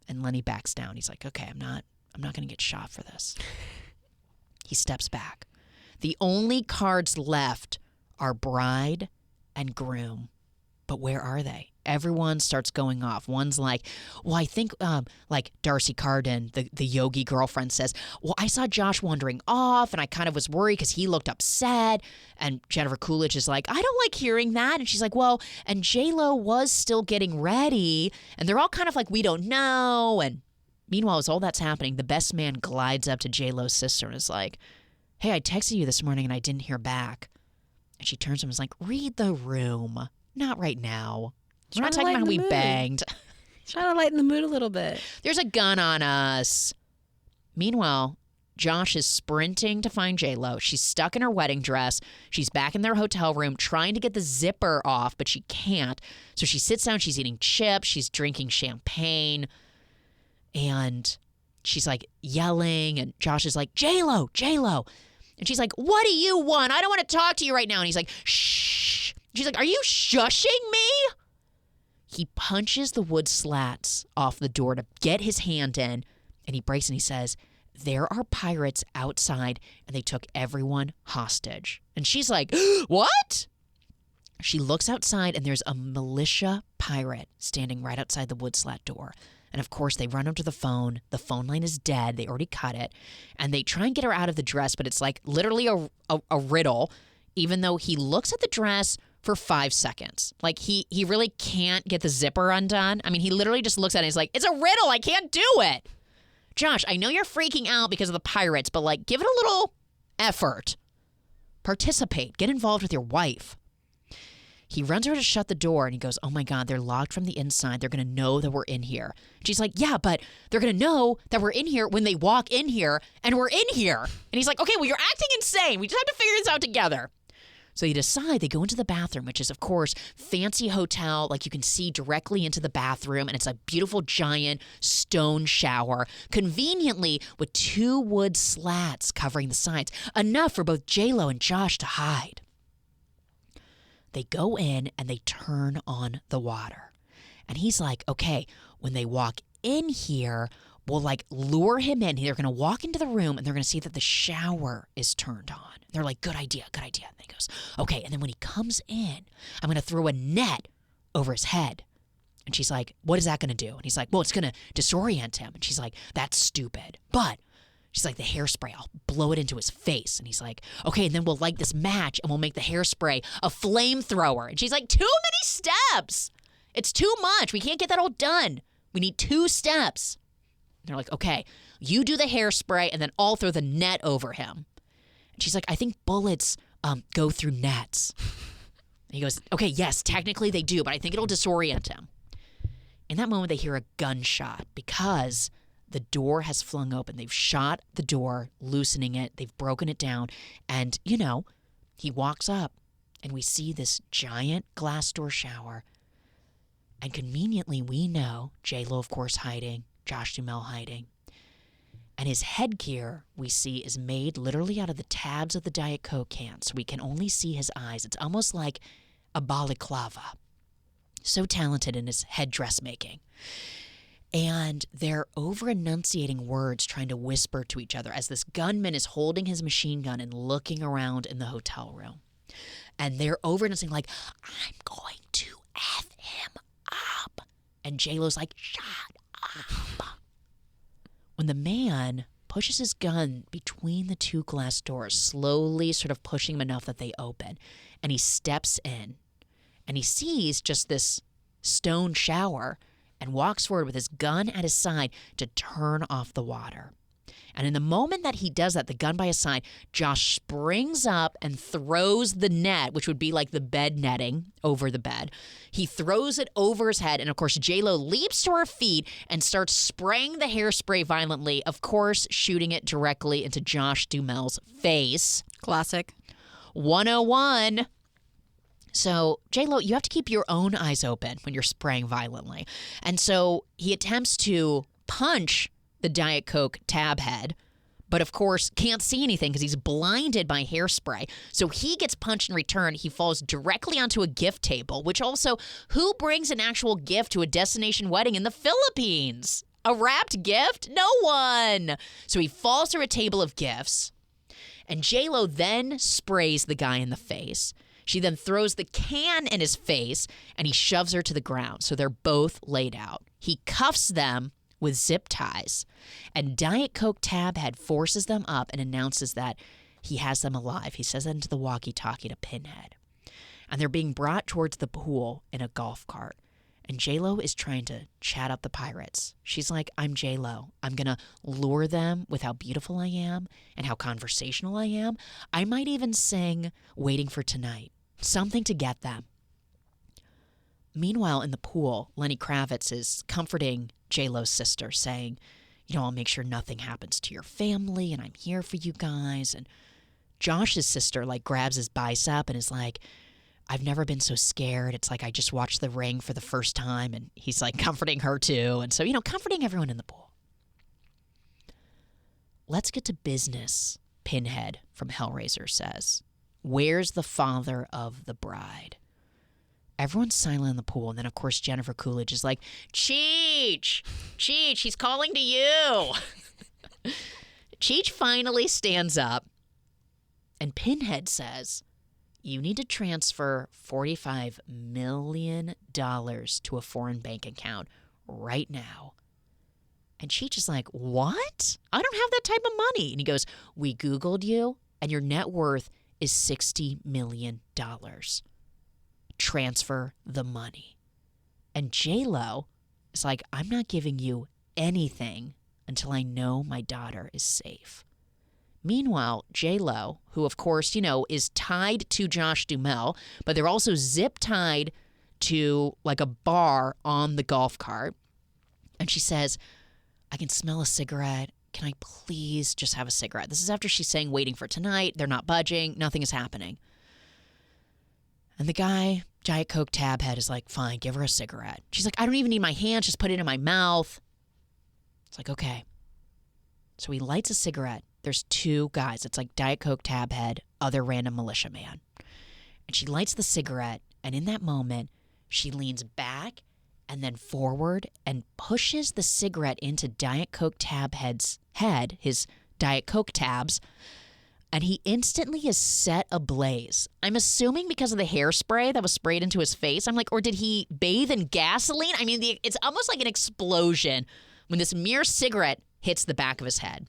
And Lenny backs down. He's like, okay, I'm not going to get shot for this. He steps back. The only cards left are bride and groom. But where are they? Everyone starts going off. One's like, well, I think like Darcy Carden, the yogi girlfriend, says, well, I saw Josh wandering off and I kind of was worried because he looked upset. And Jennifer Coolidge is like, I don't like hearing that. And she's like, well, and J.LO was still getting ready. And they're all kind of like, we don't know. And meanwhile, as all that's happening, the best man glides up to J.LO's sister and is like, hey, I texted you this morning and I didn't hear back. And she turns to him and is like, read the room. Not right now. We're not talking about how we banged. Trying to lighten the mood a little bit. There's a gun on us. Meanwhile, Josh is sprinting to find J.LO. She's stuck in her wedding dress. She's back in their hotel room trying to get the zipper off, but she can't. So she sits down. She's eating chips. She's drinking champagne. And she's like yelling. And Josh is like, J.LO, J.LO. And she's like, what do you want? I don't want to talk to you right now. And he's like, shh. She's like, are you shushing me? He punches the wood slats off the door to get his hand in, and he breaks and he says, there are pirates outside, and they took everyone hostage. And she's like, what? She looks outside, and there's a militia pirate standing right outside the wood slat door. And, of course, they run up to the phone. The phone line is dead. They already cut it. And they try and get her out of the dress, but it's like literally a riddle, even though he looks at the dress for 5 seconds. Like, he really can't get the zipper undone. I mean, he literally just looks at it and he's like, it's a riddle. I can't do it. Josh, I know you're freaking out because of the pirates, but, like, give it a little effort. Participate. Get involved with your wife. He runs her to shut the door and he goes, oh, my God, they're locked from the inside. They're going to know that we're in here. She's like, yeah, but they're going to know that we're in here when they walk in here and we're in here. And he's like, okay, well, you're acting insane. We just have to figure this out together. So they decide, they go into the bathroom, which is, of course, fancy hotel. Like, you can see directly into the bathroom, and it's a beautiful, giant stone shower, conveniently with 2 wood slats covering the sides, enough for both J.LO and Josh to hide. They go in, and they turn on the water. And he's like, okay, when they walk in here, we'll, like, lure him in. They're going to walk into the room, and they're going to see that the shower is turned on. They're like, good idea, good idea. And he goes, okay. And then when he comes in, I'm going to throw a net over his head. And she's like, what is that going to do? And he's like, well, it's going to disorient him. And she's like, that's stupid. But she's like, the hairspray, I'll blow it into his face. And he's like, okay, and then we'll light this match and we'll make the hairspray a flamethrower. And she's like, too many steps. It's too much. We can't get that all done. We need 2 steps. And they're like, okay, You do the hairspray, and then I'll throw the net over him. And she's like, I think bullets go through nets. And he goes, okay, yes, technically they do, but I think it'll disorient him. In that moment, they hear a gunshot because the door has flung open. They've shot the door, loosening it. They've broken it down. And, he walks up, and we see this giant glass door shower. And conveniently, we know J.LO, of course, hiding, Josh Duhamel hiding. And his headgear, we see, is made literally out of the tabs of the Diet Coke can, so we can only see his eyes. It's almost like a balaclava. So talented in his head dressmaking. And they're over-enunciating words, trying to whisper to each other as this gunman is holding his machine gun and looking around in the hotel room. And they're over-enunciating like, I'm going to F him up. And J.Lo's like, shut up. When the man pushes his gun between the two glass doors, slowly sort of pushing them enough that they open, and he steps in, and he sees just this stone shower and walks forward with his gun at his side to turn off the water. And in the moment that he does that, the gun by his side, Josh springs up and throws the net, which would be like the bed netting over the bed. He throws it over his head, and of course, J.Lo leaps to her feet and starts spraying the hairspray violently, of course, shooting it directly into Josh Duhamel's face. Classic. 101. So, J.Lo, you have to keep your own eyes open when you're spraying violently. And so he attempts to punch the Diet Coke tab head, but of course can't see anything because he's blinded by hairspray. So he gets punched in return. He falls directly onto a gift table, which also, who brings an actual gift to a destination wedding in the Philippines? A wrapped gift? No one. So he falls through a table of gifts, and J.Lo then sprays the guy in the face. She then throws the can in his face, and he shoves her to the ground. So they're both laid out. He cuffs them with zip ties, and Diet Coke tab head forces them up and announces that he has them alive. He says that into the walkie-talkie to Pinhead. And they're being brought towards the pool in a golf cart. And J.Lo is trying to chat up the pirates. She's like, I'm J.Lo. I'm going to lure them with how beautiful I am and how conversational I am. I might even sing Waiting for Tonight. Something to get them. Meanwhile, in the pool, Lenny Kravitz is comforting J.Lo's sister, saying, I'll make sure nothing happens to your family, and I'm here for you guys. And Josh's sister, grabs his bicep and is like, I've never been so scared. It's like I just watched The Ring for the first time, and he's, comforting her, too. And so, comforting everyone in the pool. Let's get to business, Pinhead from Hellraiser says. Where's the father of the bride? Everyone's silent in the pool, and then, of course, Jennifer Coolidge is like, Cheech, he's calling to you. Cheech finally stands up, and Pinhead says, you need to transfer $45 million to a foreign bank account right now. And Cheech is like, what? I don't have that type of money. And he goes, we Googled you, and your net worth is $60 million. Transfer the money. And J.Lo is like, I'm not giving you anything until I know my daughter is safe. Meanwhile, J.Lo, who of course, is tied to Josh Duhamel, but they're also zip tied to a bar on the golf cart. And she says, I can smell a cigarette. Can I please just have a cigarette? This is after she's saying Waiting for Tonight. They're not budging. Nothing is happening. And the guy, Diet Coke tab head, is like, fine, give her a cigarette. She's like, I don't even need my hands. Just put it in my mouth. It's like, okay. So he lights a cigarette. There's two guys. It's like Diet Coke tab head, other random militia man. And she lights the cigarette. And in that moment, she leans back and then forward and pushes the cigarette into Diet Coke tab head's head, his Diet Coke tabs, and he instantly is set ablaze. I'm assuming because of the hairspray that was sprayed into his face. I'm like, or did he bathe in gasoline? I mean, it's almost like an explosion when this mere cigarette hits the back of his head.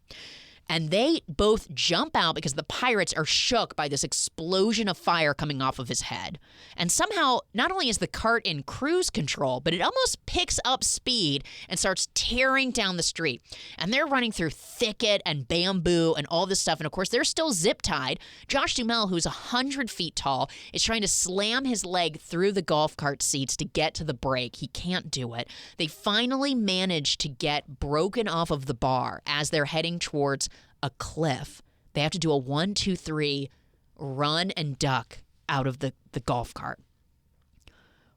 And they both jump out because the pirates are shook by this explosion of fire coming off of his head. And somehow, not only is the cart in cruise control, but it almost picks up speed and starts tearing down the street. And they're running through thicket and bamboo and all this stuff. And of course, they're still zip-tied. Josh Duhamel, who's 100 feet tall, is trying to slam his leg through the golf cart seats to get to the brake. He can't do it. They finally manage to get broken off of the bar as they're heading towards a cliff. They have to do a 1, 2, 3 run and duck out of the golf cart.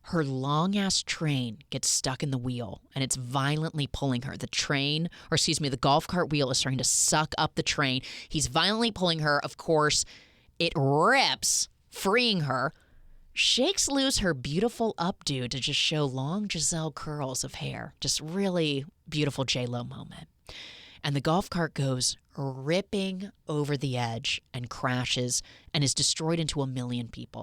Her long-ass train gets stuck in the wheel, and it's violently pulling her. The golf cart wheel is starting to suck up the train. He's violently pulling her. Of course, it rips, freeing her, shakes loose her beautiful updo to just show long Giselle curls of hair. Just really beautiful J.Lo moment. And the golf cart goes ripping over the edge and crashes and is destroyed into a million pieces.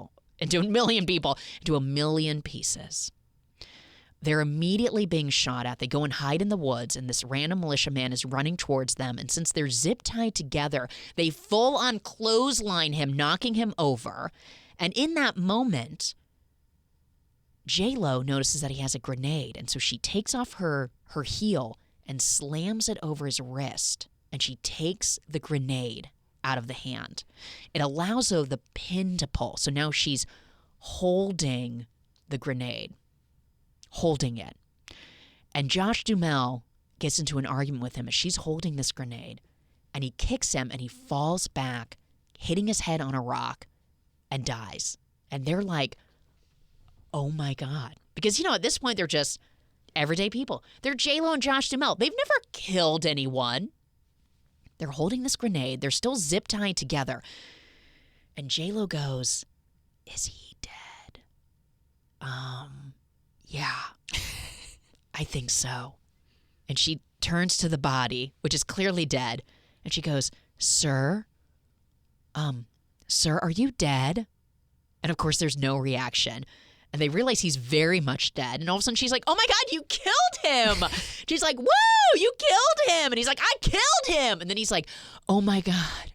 They're immediately being shot at. They go and hide in the woods, and this random militiaman is running towards them. And since they're zip-tied together, they full-on clothesline him, knocking him over. And in that moment, J.Lo notices that he has a grenade, and so she takes off her heel and slams it over his wrist, and she takes the grenade out of the hand. It allows, though, the pin to pull. So now she's holding the grenade, holding it. And Josh Duhamel gets into an argument with him as she's holding this grenade, and he kicks him, and he falls back, hitting his head on a rock, and dies. And they're like, oh my God. Because, at this point, they're just everyday people. They're J.Lo and Josh Duhamel. They've never killed anyone. They're holding this grenade. They're still zip-tied together. And J.Lo goes, is he dead? Yeah, I think so. And she turns to the body, which is clearly dead, and she goes, Sir, are you dead? And of course, there's no reaction. And they realize he's very much dead. And all of a sudden, she's like, oh my God, you killed him. She's like, woo, you killed him. And he's like, I killed him. And then he's like, oh my God,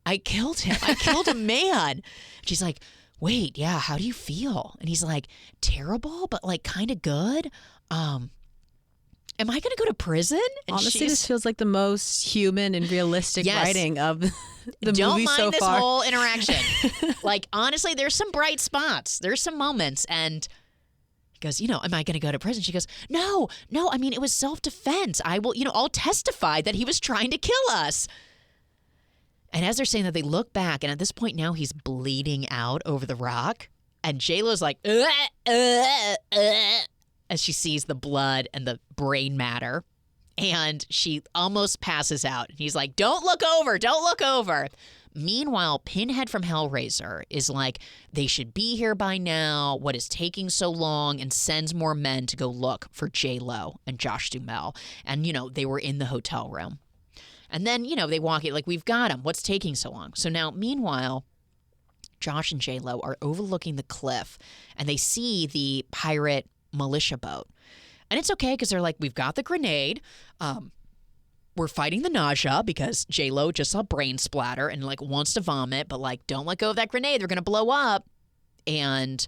I killed him. I killed a man. She's like, wait, yeah, how do you feel? And he's like, terrible, but like kind of good. Am I going to go to prison? And honestly, this feels like the most human and realistic writing of the Don't movie so mind this far. whole interaction. Like, honestly, there's some bright spots. There's some moments. And he goes, am I going to go to prison? She goes, no, I mean, it was self-defense. I will, I'll testify that he was trying to kill us. And as they're saying that, they look back. And at this point now, he's bleeding out over the rock. And J.Lo's like, as she sees the blood and the brain matter. And she almost passes out. And he's like, don't look over. Meanwhile, Pinhead from Hellraiser is like, they should be here by now. What is taking so long? And sends more men to go look for J.Lo and Josh Duhamel. And, they were in the hotel room. And then, they walk it like, we've got him. What's taking so long? So now, meanwhile, Josh and J.Lo are overlooking the cliff. And they see the pirate militia boat. And it's okay because they're like, we've got the grenade. We're fighting the nausea because J.Lo just saw brain splatter and like wants to vomit, but like, don't let go of that grenade. They're going to blow up. And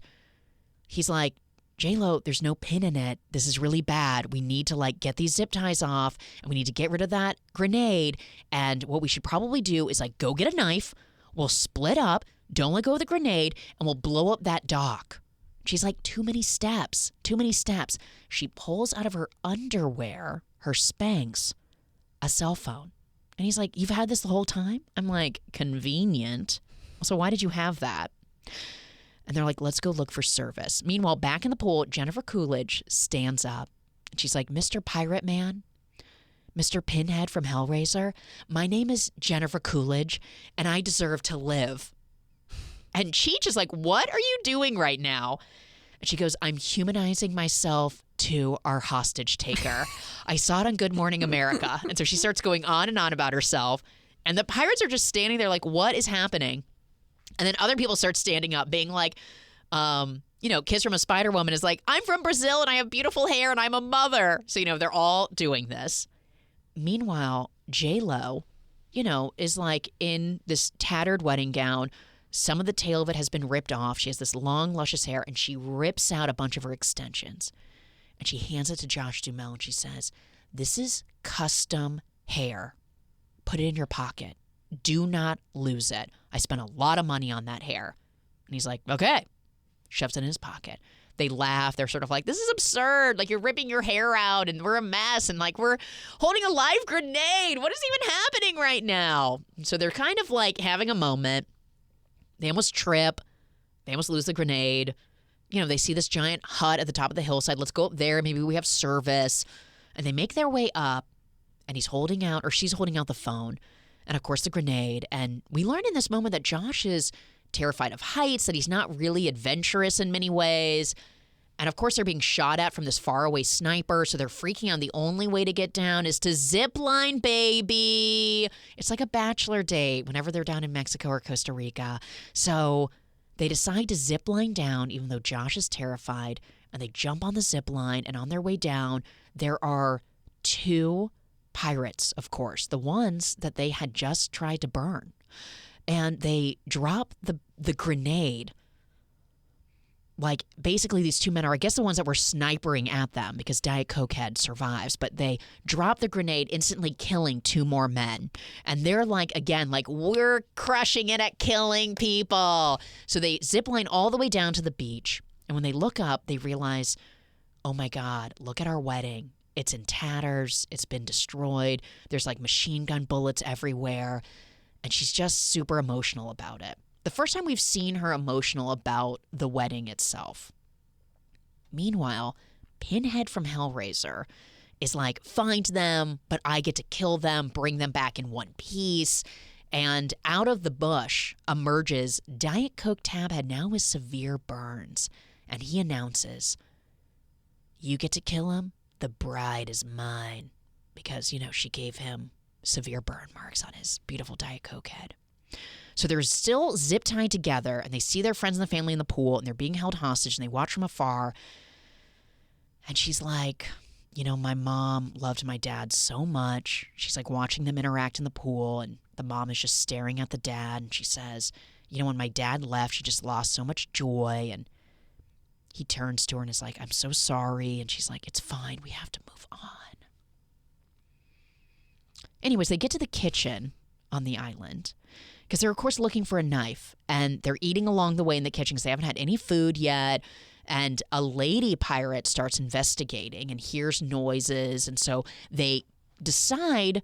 he's like, J.Lo, there's no pin in it. This is really bad. We need to like get these zip ties off and we need to get rid of that grenade. And what we should probably do is like go get a knife. We'll split up. Don't let go of the grenade and we'll blow up that dock. She's like, too many steps. She pulls out of her underwear, her Spanx, a cell phone. And he's like, you've had this the whole time? I'm like, convenient. So why did you have that? And they're like, let's go look for service. Meanwhile, back in the pool, Jennifer Coolidge stands up. And she's like, Mr. Pirate Man, Mr. Pinhead from Hellraiser, my name is Jennifer Coolidge, and I deserve to live. And Cheech is like, what are you doing right now? And she goes, I'm humanizing myself to our hostage taker. I saw it on Good Morning America. And so she starts going on and on about herself. And the pirates are just standing there like, what is happening? And then other people start standing up being like, Kiss from a Spider Woman is like, I'm from Brazil and I have beautiful hair and I'm a mother. So, they're all doing this. Meanwhile, J.Lo is like in this tattered wedding gown. Some of the tail of it has been ripped off. She has this long, luscious hair, and she rips out a bunch of her extensions. And she hands it to Josh Duhamel, and she says, "This is custom hair. Put it in your pocket. Do not lose it. I spent a lot of money on that hair." And he's like, "Okay." Shoves it in his pocket. They laugh. They're sort of like, "This is absurd. Like, you're ripping your hair out, and we're a mess, and like we're holding a live grenade. What is even happening right now?" So they're kind of like having a moment. They almost trip. They almost lose the grenade. They see this giant hut at the top of the hillside. Let's go up there. Maybe we have service. And they make their way up, and she's holding out the phone. And, of course, the grenade. And we learn in this moment that Josh is terrified of heights, that he's not really adventurous in many ways. And, of course, they're being shot at from this faraway sniper, so they're freaking out. The only way to get down is to zip line, baby. It's like a bachelor date whenever they're down in Mexico or Costa Rica. So they decide to zip line down, even though Josh is terrified. And they jump on the zip line, and on their way down, there are 2 pirates, of course, the ones that they had just tried to burn. And they drop the grenade. Like, basically, these 2 men are, I guess, the ones that were snipering at them because Diet Cokehead survives. But they drop the grenade, instantly killing 2 more men. And they're like, again, like, we're crushing it at killing people. So they zipline all the way down to the beach. And when they look up, they realize, oh, my God, look at our wedding. It's in tatters. It's been destroyed. There's, like, machine gun bullets everywhere. And she's just super emotional about it. The first time we've seen her emotional about the wedding itself. Meanwhile, Pinhead from Hellraiser is like, find them, but I get to kill them, bring them back in one piece. And out of the bush emerges Diet Coke Tabhead, now with severe burns. And he announces, "You get to kill him, the bride is mine." Because, she gave him severe burn marks on his beautiful Diet Coke head. So they're still zip tied together, and they see their friends and the family in the pool, and they're being held hostage, and they watch from afar. And she's like, my mom loved my dad so much. She's like watching them interact in the pool, and the mom is just staring at the dad, and she says, when my dad left, she just lost so much joy. And he turns to her and is like, "I'm so sorry." And she's like, "It's fine. We have to move on." Anyways, they get to the kitchen on the island, because they're, of course, looking for a knife. And they're eating along the way in the kitchen because they haven't had any food yet. And a lady pirate starts investigating and hears noises. And so they decide,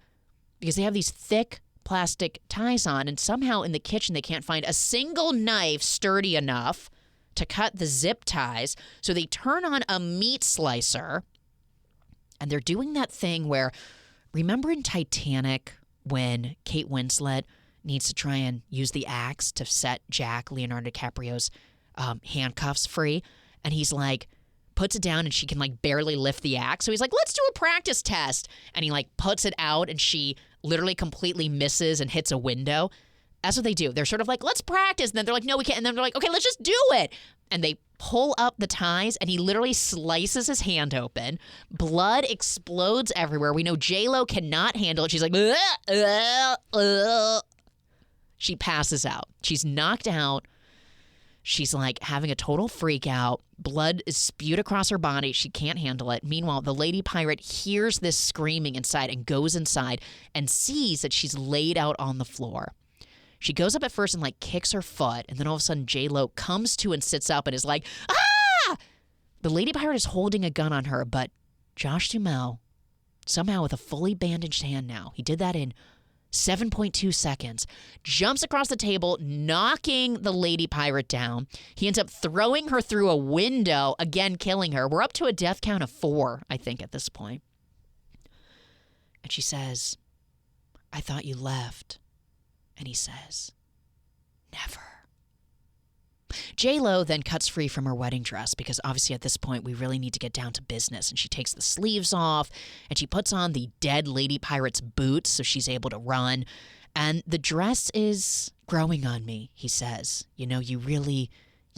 because they have these thick plastic ties on, and somehow in the kitchen they can't find a single knife sturdy enough to cut the zip ties. So they turn on a meat slicer. And they're doing that thing where, remember in Titanic when Kate Winslet needs to try and use the axe to set Jack, Leonardo DiCaprio's handcuffs free. And he's like, puts it down and she can like barely lift the axe. So he's like, "Let's do a practice test." And he like puts it out and she literally completely misses and hits a window. That's what they do. They're sort of like, "Let's practice." And then they're like, "No, we can't." And then they're like, "Okay, let's just do it." And they pull up the ties and he literally slices his hand open. Blood explodes everywhere. We know J.LO cannot handle it. She's like, She passes out. She's knocked out. She's like having a total freak out. Blood is spewed across her body. She can't handle it. Meanwhile, the lady pirate hears this screaming inside and goes inside and sees that she's laid out on the floor. She goes up at first and like kicks her foot. And then all of a sudden J.LO comes to and sits up and is like, "Ah!" The lady pirate is holding a gun on her, but Josh Duhamel, somehow with a fully bandaged hand now, he did that in 7.2 seconds, jumps across the table, knocking the lady pirate down. He ends up throwing her through a window, again killing her. We're up to a death count of 4, I think, at this point. And she says, "I thought you left." And he says, "Never." J.LO then cuts free from her wedding dress because obviously at this point we really need to get down to business. And she takes the sleeves off and she puts on the dead lady pirate's boots so she's able to run. And the dress is growing on me, he says. You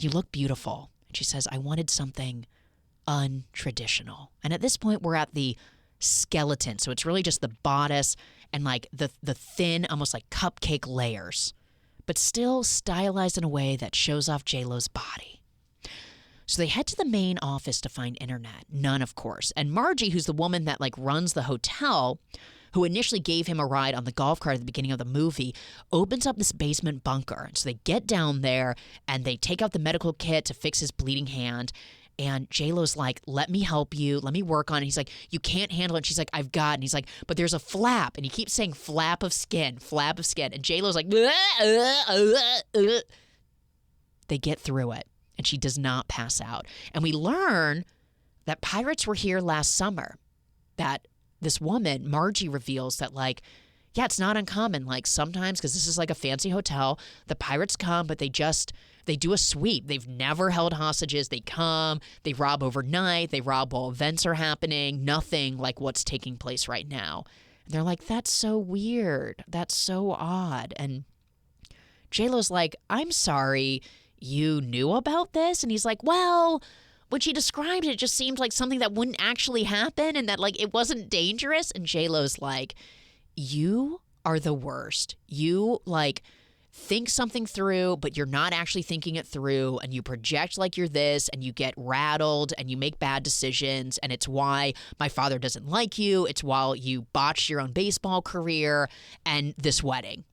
look beautiful. And she says, "I wanted something untraditional." And at this point we're at the skeleton. So it's really just the bodice and like the thin, almost like cupcake layers, but still stylized in a way that shows off J.Lo's body. So they head to the main office to find internet. None, of course. And Margie, who's the woman that like runs the hotel, who initially gave him a ride on the golf cart at the beginning of the movie, opens up this basement bunker. And so they get down there and they take out the medical kit to fix his bleeding hand. And J.Lo's like, let me help you. Let me work on it. He's like, you can't handle it. And she's like, I've got it. And he's like, but there's a flap. And he keeps saying flap of skin, flap of skin. And J.Lo's like, they get through it. And she does not pass out. And we learn that pirates were here last summer. That this woman, Margie, reveals that, like, yeah, it's not uncommon. Like, sometimes, because this is like a fancy hotel, the pirates come, but they do a sweep. They've never held hostages. They come, they rob overnight, they rob while events are happening, nothing like what's taking place right now. And they're like, that's so weird. That's so odd. And J.Lo's like, I'm sorry, you knew about this? And he's like, well, when she described it, it just seemed like something that wouldn't actually happen and that, like, it wasn't dangerous. And J.Lo's like, you are the worst. You, like, think something through, but you're not actually thinking it through, and you project like you're this, and you get rattled, and you make bad decisions, and it's why my father doesn't like you. It's why you botched your own baseball career and this wedding.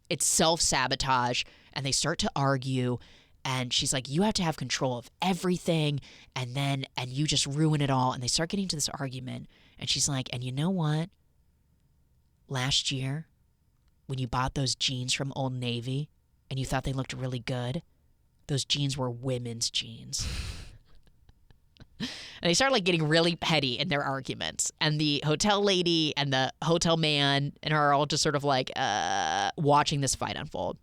It's self-sabotage, and they start to argue, and she's like, you have to have control of everything, and you just ruin it all. And they start getting into this argument, and she's like, and you know what? Last year, when you bought those jeans from Old Navy and you thought they looked really good, those jeans were women's jeans. And they start like getting really petty in their arguments. And the hotel lady and the hotel man and her are all just sort of like watching this fight unfold.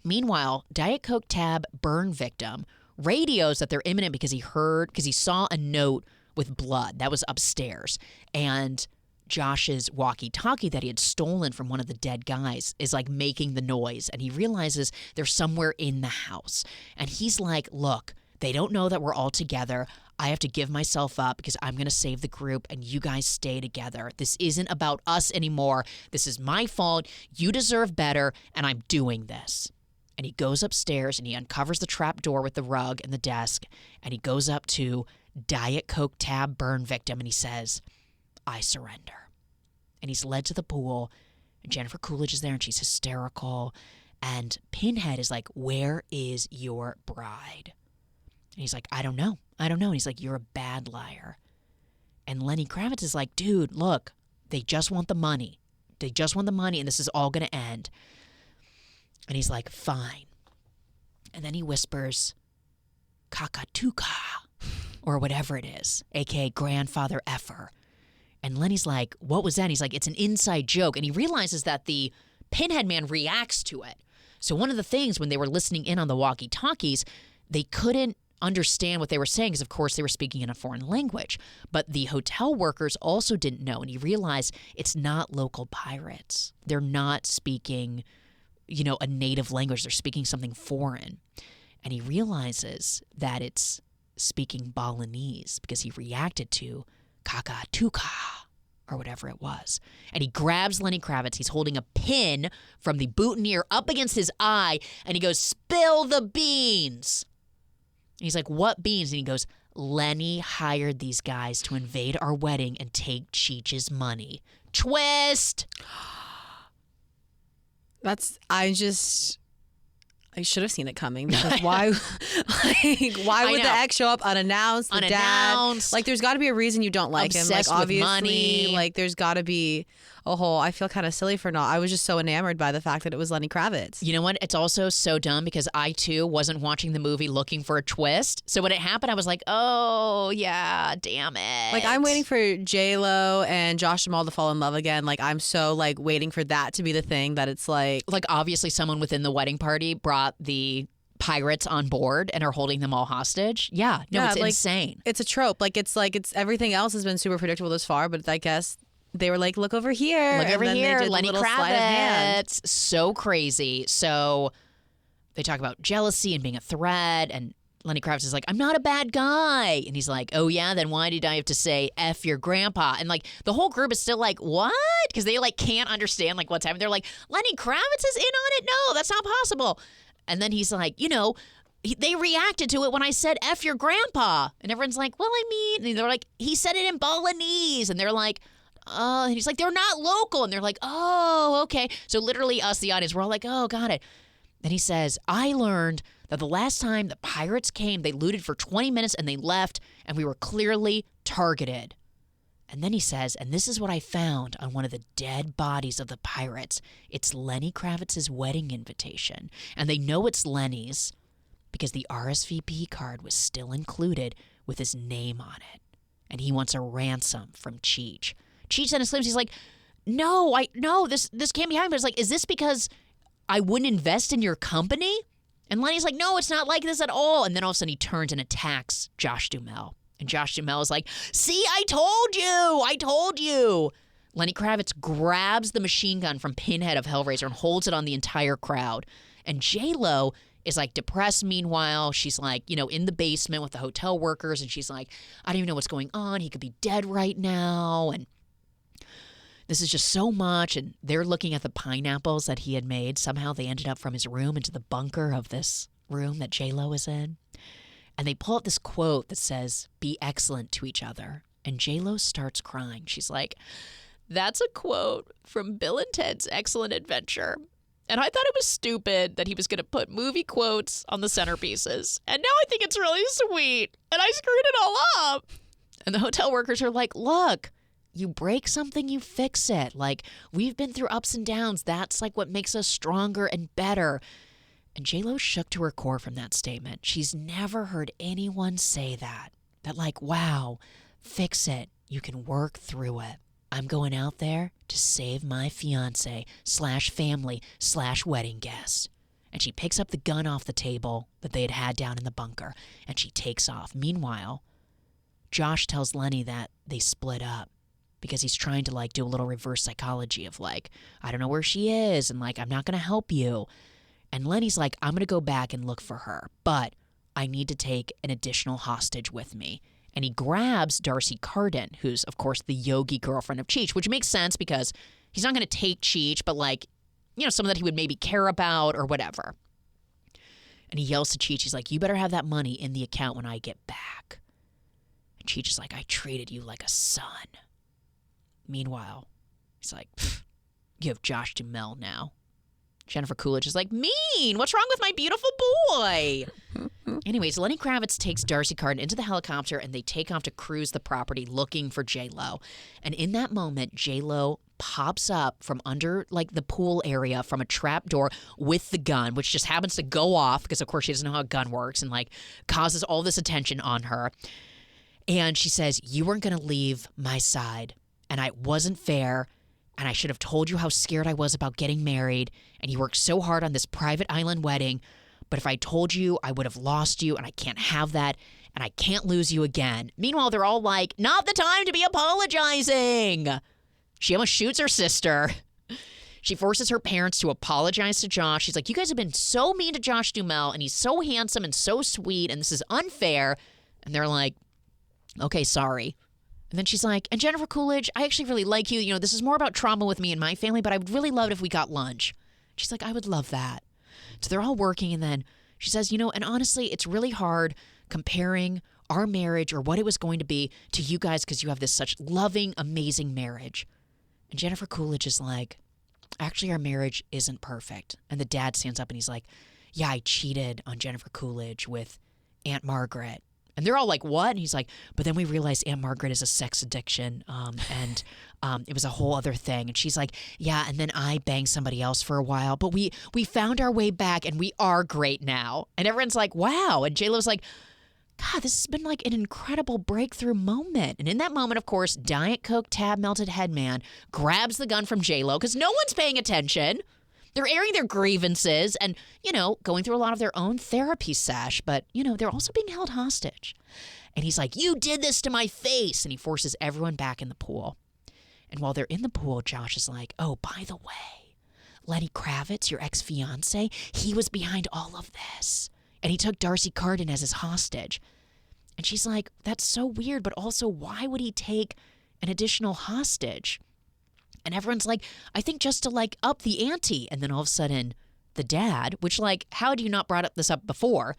Meanwhile, Diet Coke tab burn victim radios that they're imminent because he saw a note with blood that was upstairs. And Josh's walkie-talkie that he had stolen from one of the dead guys is like making the noise, and he realizes they're somewhere in the house. And he's like, look, they don't know that we're all together. I have to give myself up because I'm going to save the group, and you guys stay together. This isn't about us anymore. This is my fault. You deserve better, and I'm doing this. And he goes upstairs and he uncovers the trap door with the rug and the desk, and he goes up to Diet Coke tab burn victim, and he says, I surrender. And he's led to the pool, and Jennifer Coolidge is there, and she's hysterical. And Pinhead is like, where is your bride? And he's like, I don't know. And he's like, you're a bad liar. And Lenny Kravitz is like, dude, look, they just want the money. And this is all going to end. And he's like, fine. And then he whispers, Kakatuka, or whatever it is, a.k.a. grandfather effer. And Lenny's like, what was that? And he's like, it's an inside joke. And he realizes that the Pinhead man reacts to it. So one of the things when they were listening in on the walkie-talkies, they couldn't understand what they were saying because, of course, they were speaking in a foreign language. But the hotel workers also didn't know. And he realized it's not local pirates. They're not speaking, a native language. They're speaking something foreign. And he realizes that it's speaking Balinese because he reacted to Kakatuka, or whatever it was. And he grabs Lenny Kravitz. He's holding a pin from the boutonniere up against his eye, and he goes, spill the beans. And he's like, what beans? And he goes, Lenny hired these guys to invade our wedding and take Cheech's money. Twist! I should have seen it coming because why would the ex show up unannounced? The dad, like, there's got to be a reason you don't like him. Like, obviously, with money. Like, there's got to be a whole. I feel kind of silly for not. I was just so enamored by the fact that it was Lenny Kravitz. You know what? It's also so dumb because I too wasn't watching the movie looking for a twist. So when it happened, I was like, oh yeah, damn it. Like, I'm waiting for J.Lo and Josh Jamal to fall in love again. Like, I'm so like waiting for that to be the thing that it's like obviously someone within the wedding party brought the pirates on board and are holding them all hostage. Yeah, it's like, insane. It's a trope. Like it's everything else has been super predictable this far, but I guess they were like, look over here. Lenny Kravitz. So crazy. So they talk about jealousy and being a threat, and Lenny Kravitz is like, I'm not a bad guy. And he's like, oh, yeah, then why did I have to say F your grandpa? And like the whole group is still like, what? Because they like can't understand like what's happening. They're like, Lenny Kravitz is in on it? No, that's not possible. And then he's like, they reacted to it when I said F your grandpa. And everyone's like, well, I mean, and they're like, he said it in Balinese. And they're like, and he's like, they're not local. And they're like, oh, okay. So literally us, the audience, we're all like, oh, got it. Then he says, I learned that the last time the pirates came, they looted for 20 minutes and they left, and we were clearly targeted. And then he says, and this is what I found on one of the dead bodies of the pirates. It's Lenny Kravitz's wedding invitation. And they know it's Lenny's because the RSVP card was still included with his name on it. And he wants a ransom from Cheech. Cheech then exclaims, he's like, no, this can't be happening. But it's like, is this because I wouldn't invest in your company? And Lenny's like, no, it's not like this at all. And then all of a sudden he turns and attacks Josh Duhamel. And Josh Duhamel is like, see, I told you. Lenny Kravitz grabs the machine gun from Pinhead of Hellraiser and holds it on the entire crowd. And J.LO is like depressed meanwhile. She's like, in the basement with the hotel workers. And she's like, I don't even know what's going on. He could be dead right now. And this is just so much. And they're looking at the pineapples that he had made. Somehow they ended up from his room into the bunker of this room that J.LO is in. And they pull out this quote that says, be excellent to each other. And J.LO starts crying. She's like, that's a quote from Bill and Ted's Excellent Adventure. And I thought it was stupid that he was going to put movie quotes on the centerpieces. And now I think it's really sweet. And I screwed it all up. And the hotel workers are like, look, you break something, you fix it. Like, we've been through ups and downs. That's like what makes us stronger and better. And J.Lo shook to her core from that statement. She's never heard anyone say that. That like, wow, fix it. You can work through it. I'm going out there to save my fiance/family/wedding guest. And she picks up the gun off the table that they had down in the bunker, and she takes off. Meanwhile, Josh tells Lenny that they split up because he's trying to like do a little reverse psychology of like, I don't know where she is, and like, I'm not going to help you. And Lenny's like, I'm going to go back and look for her, but I need to take an additional hostage with me. And he grabs Darcy Carden, who's, of course, the yogi girlfriend of Cheech, which makes sense because he's not going to take Cheech, but like, someone that he would maybe care about or whatever. And he yells to Cheech, he's like, you better have that money in the account when I get back. And Cheech is like, I treated you like a son. Meanwhile, he's like, you have Josh Duhamel now. Jennifer Coolidge is like, mean, what's wrong with my beautiful boy? Anyways, Lenny Kravitz takes Darcy Carden into the helicopter and they take off to cruise the property looking for J.Lo. And in that moment, J.Lo pops up from under like the pool area from a trap door with the gun, which just happens to go off because of course she doesn't know how a gun works and like causes all this attention on her. And she says, you weren't going to leave my side and I wasn't fair. And I should have told you how scared I was about getting married. And you worked so hard on this private island wedding. But if I told you, I would have lost you. And I can't have that. And I can't lose you again. Meanwhile, they're all like, not the time to be apologizing. She almost shoots her sister. She forces her parents to apologize to Josh. She's like, you guys have been so mean to Josh Duhamel. And he's so handsome and so sweet. And this is unfair. And they're like, okay, sorry. And then she's like, and Jennifer Coolidge, I actually really like you. This is more about trauma with me and my family, but I would really love it if we got lunch. She's like, I would love that. So they're all working. And then she says, and honestly, it's really hard comparing our marriage or what it was going to be to you guys because you have this such loving, amazing marriage. And Jennifer Coolidge is like, actually, our marriage isn't perfect. And the dad stands up and he's like, yeah, I cheated on Jennifer Coolidge with Aunt Margaret. And they're all like, what? And he's like, but then we realized Aunt Margaret is a sex addiction. And it was a whole other thing. And she's like, yeah, and then I banged somebody else for a while. But we found our way back and we are great now. And everyone's like, wow. And J.Lo's like, God, this has been like an incredible breakthrough moment. And in that moment, of course, Diet Coke tab melted headman grabs the gun from J.Lo because no one's paying attention. They're airing their grievances and, going through a lot of their own therapy sesh, but, they're also being held hostage. And he's like, you did this to my face. And he forces everyone back in the pool. And while they're in the pool, Josh is like, oh, by the way, Lenny Kravitz, your ex-fiance, he was behind all of this. And he took Darcy Carden as his hostage. And she's like, that's so weird, but also why would he take an additional hostage? And everyone's like, I think just to like up the ante. And then all of a sudden, the dad, which like, how had you not brought this up before?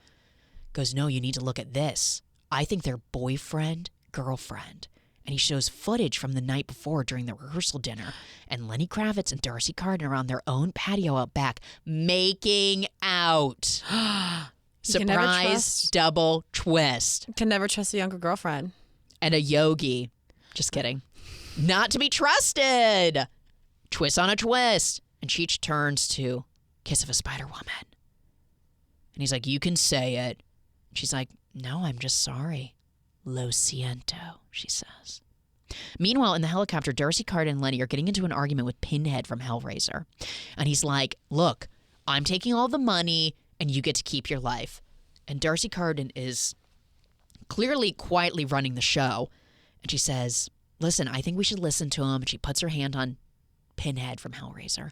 Goes, no, you need to look at this. I think they're boyfriend, girlfriend. And he shows footage from the night before during the rehearsal dinner. And Lenny Kravitz and Darcy Carden are on their own patio out back making out. Surprise, double twist. Can never trust a younger girlfriend. And a yogi. Just kidding. Not to be trusted. Twist on a twist. And Cheech turns to Kiss of a Spider Woman. And he's like, you can say it. And she's like, no, I'm just sorry. Lo siento, she says. Meanwhile, in the helicopter, Darcy Carden and Lenny are getting into an argument with Pinhead from Hellraiser. And he's like, look, I'm taking all the money and you get to keep your life. And Darcy Carden is clearly quietly running the show. And she says, listen, I think we should listen to him. And she puts her hand on Pinhead from Hellraiser.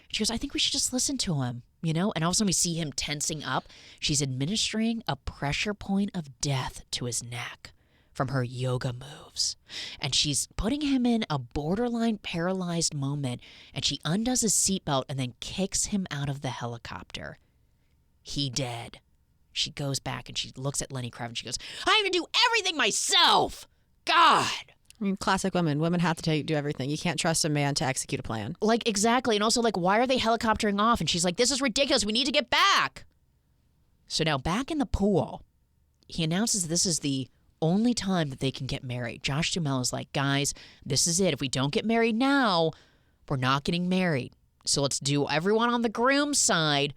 She goes, I think we should just listen to him, you know? And all of a sudden we see him tensing up. She's administering a pressure point of death to his neck from her yoga moves. And she's putting him in a borderline paralyzed moment. And she undoes his seatbelt and then kicks him out of the helicopter. He dead. She goes back and she looks at Lenny Kravitz and she goes, I have to do everything myself. God. I mean, classic women. Women have to do everything. You can't trust a man to execute a plan. Like, exactly. And also, like, why are they helicoptering off? And she's like, this is ridiculous. We need to get back. So now back in the pool, he announces this is the only time that they can get married. Josh Duhamel is like, guys, this is it. If we don't get married now, we're not getting married. So let's do everyone on the groom's side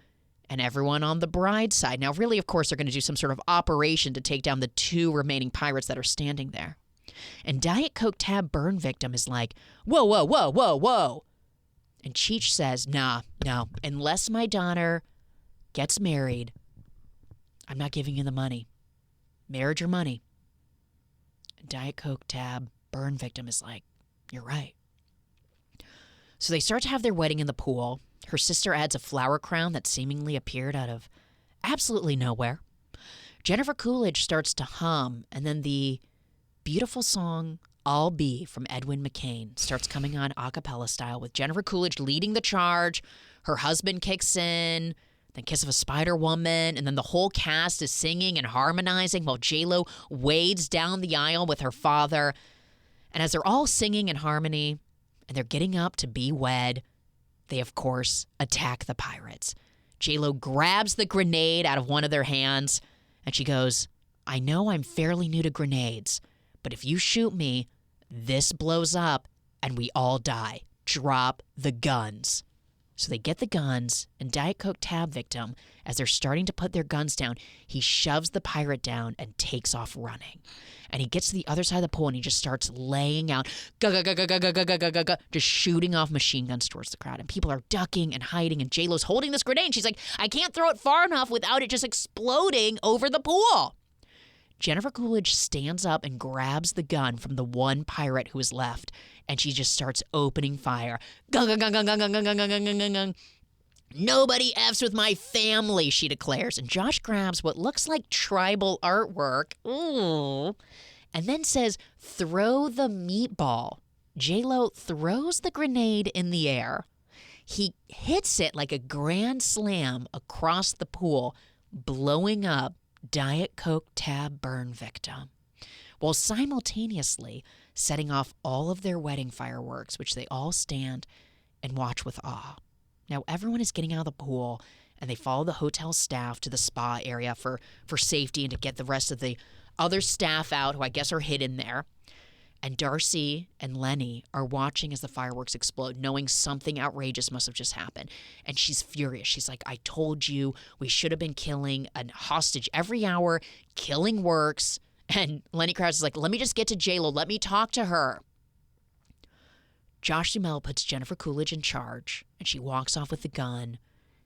and everyone on the bride's side. Now, really, of course, they're going to do some sort of operation to take down the 2 remaining pirates that are standing there. And Diet Coke tab burn victim is like, whoa, whoa, whoa, whoa, whoa. And Cheech says, no, unless my daughter gets married, I'm not giving you the money. Marriage or money. And Diet Coke tab burn victim is like, you're right. So they start to have their wedding in the pool. Her sister adds a flower crown that seemingly appeared out of absolutely nowhere. Jennifer Coolidge starts to hum, and then the beautiful song I'll Be from Edwin McCain starts coming on a cappella style with Jennifer Coolidge leading the charge. Her husband kicks in, then Kiss of a Spider Woman, and then the whole cast is singing and harmonizing while J.LO wades down the aisle with her father. And as they're all singing in harmony and they're getting up to be wed, they, of course, attack the pirates. J.LO grabs the grenade out of one of their hands, and she goes, I know I'm fairly new to grenades, but if you shoot me, this blows up and we all die. Drop the guns. So they get the guns, and Diet Coke tab victim, as they're starting to put their guns down, he shoves the pirate down and takes off running. And he gets to the other side of the pool and he just starts laying out, just shooting off machine guns towards the crowd. And people are ducking and hiding, and J.Lo's holding this grenade. And she's like, I can't throw it far enough without it just exploding over the pool. Jennifer Coolidge stands up and grabs the gun from the one pirate who is left, and she just starts opening fire. Gung, gung, gung, gung, gung, gung, gung, gung, gung, gung, gung. Nobody F's with my family, she declares. And Josh grabs what looks like tribal artwork, and then says, throw the meatball. J.Lo throws the grenade in the air. He hits it like a grand slam across the pool, blowing up Diet Coke tab burn victim, while simultaneously setting off all of their wedding fireworks, which they all stand and watch with awe. Now, everyone is getting out of the pool, and they follow the hotel staff to the spa area for safety and to get the rest of the other staff out, who I guess are hidden there. And Darcy and Lenny are watching as the fireworks explode, knowing something outrageous must have just happened. And she's furious. She's like, I told you we should have been killing a hostage every hour. Killing works. And Lenny Kravitz is like, let me just get to J.Lo. Let me talk to her. Josh Duhamel puts Jennifer Coolidge in charge, and she walks off with the gun.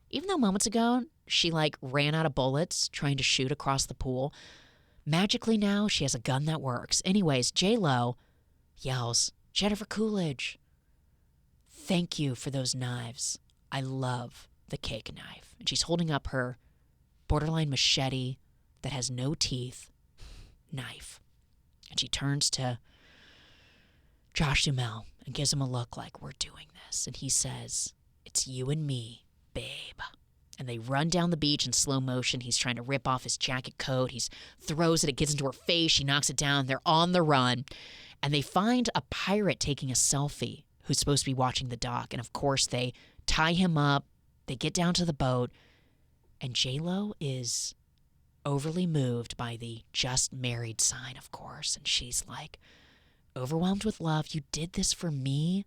Even though moments ago, she ran out of bullets trying to shoot across the pool. Magically now, she has a gun that works. Anyways, J.Lo yells, Jennifer Coolidge, thank you for those knives. I love the cake knife. And she's holding up her borderline machete that has no teeth, knife. And she turns to Josh Duhamel and gives him a look like, we're doing this. And he says, it's you and me, babe. And they run down the beach in slow motion. He's trying to rip off his jacket coat. He throws it. It gets into her face. She knocks it down. They're on the run. And they find a pirate taking a selfie who's supposed to be watching the dock. And, of course, they tie him up. They get down to the boat. And J.LO is overly moved by the just married sign, of course. And she's like, overwhelmed with love. You did this for me?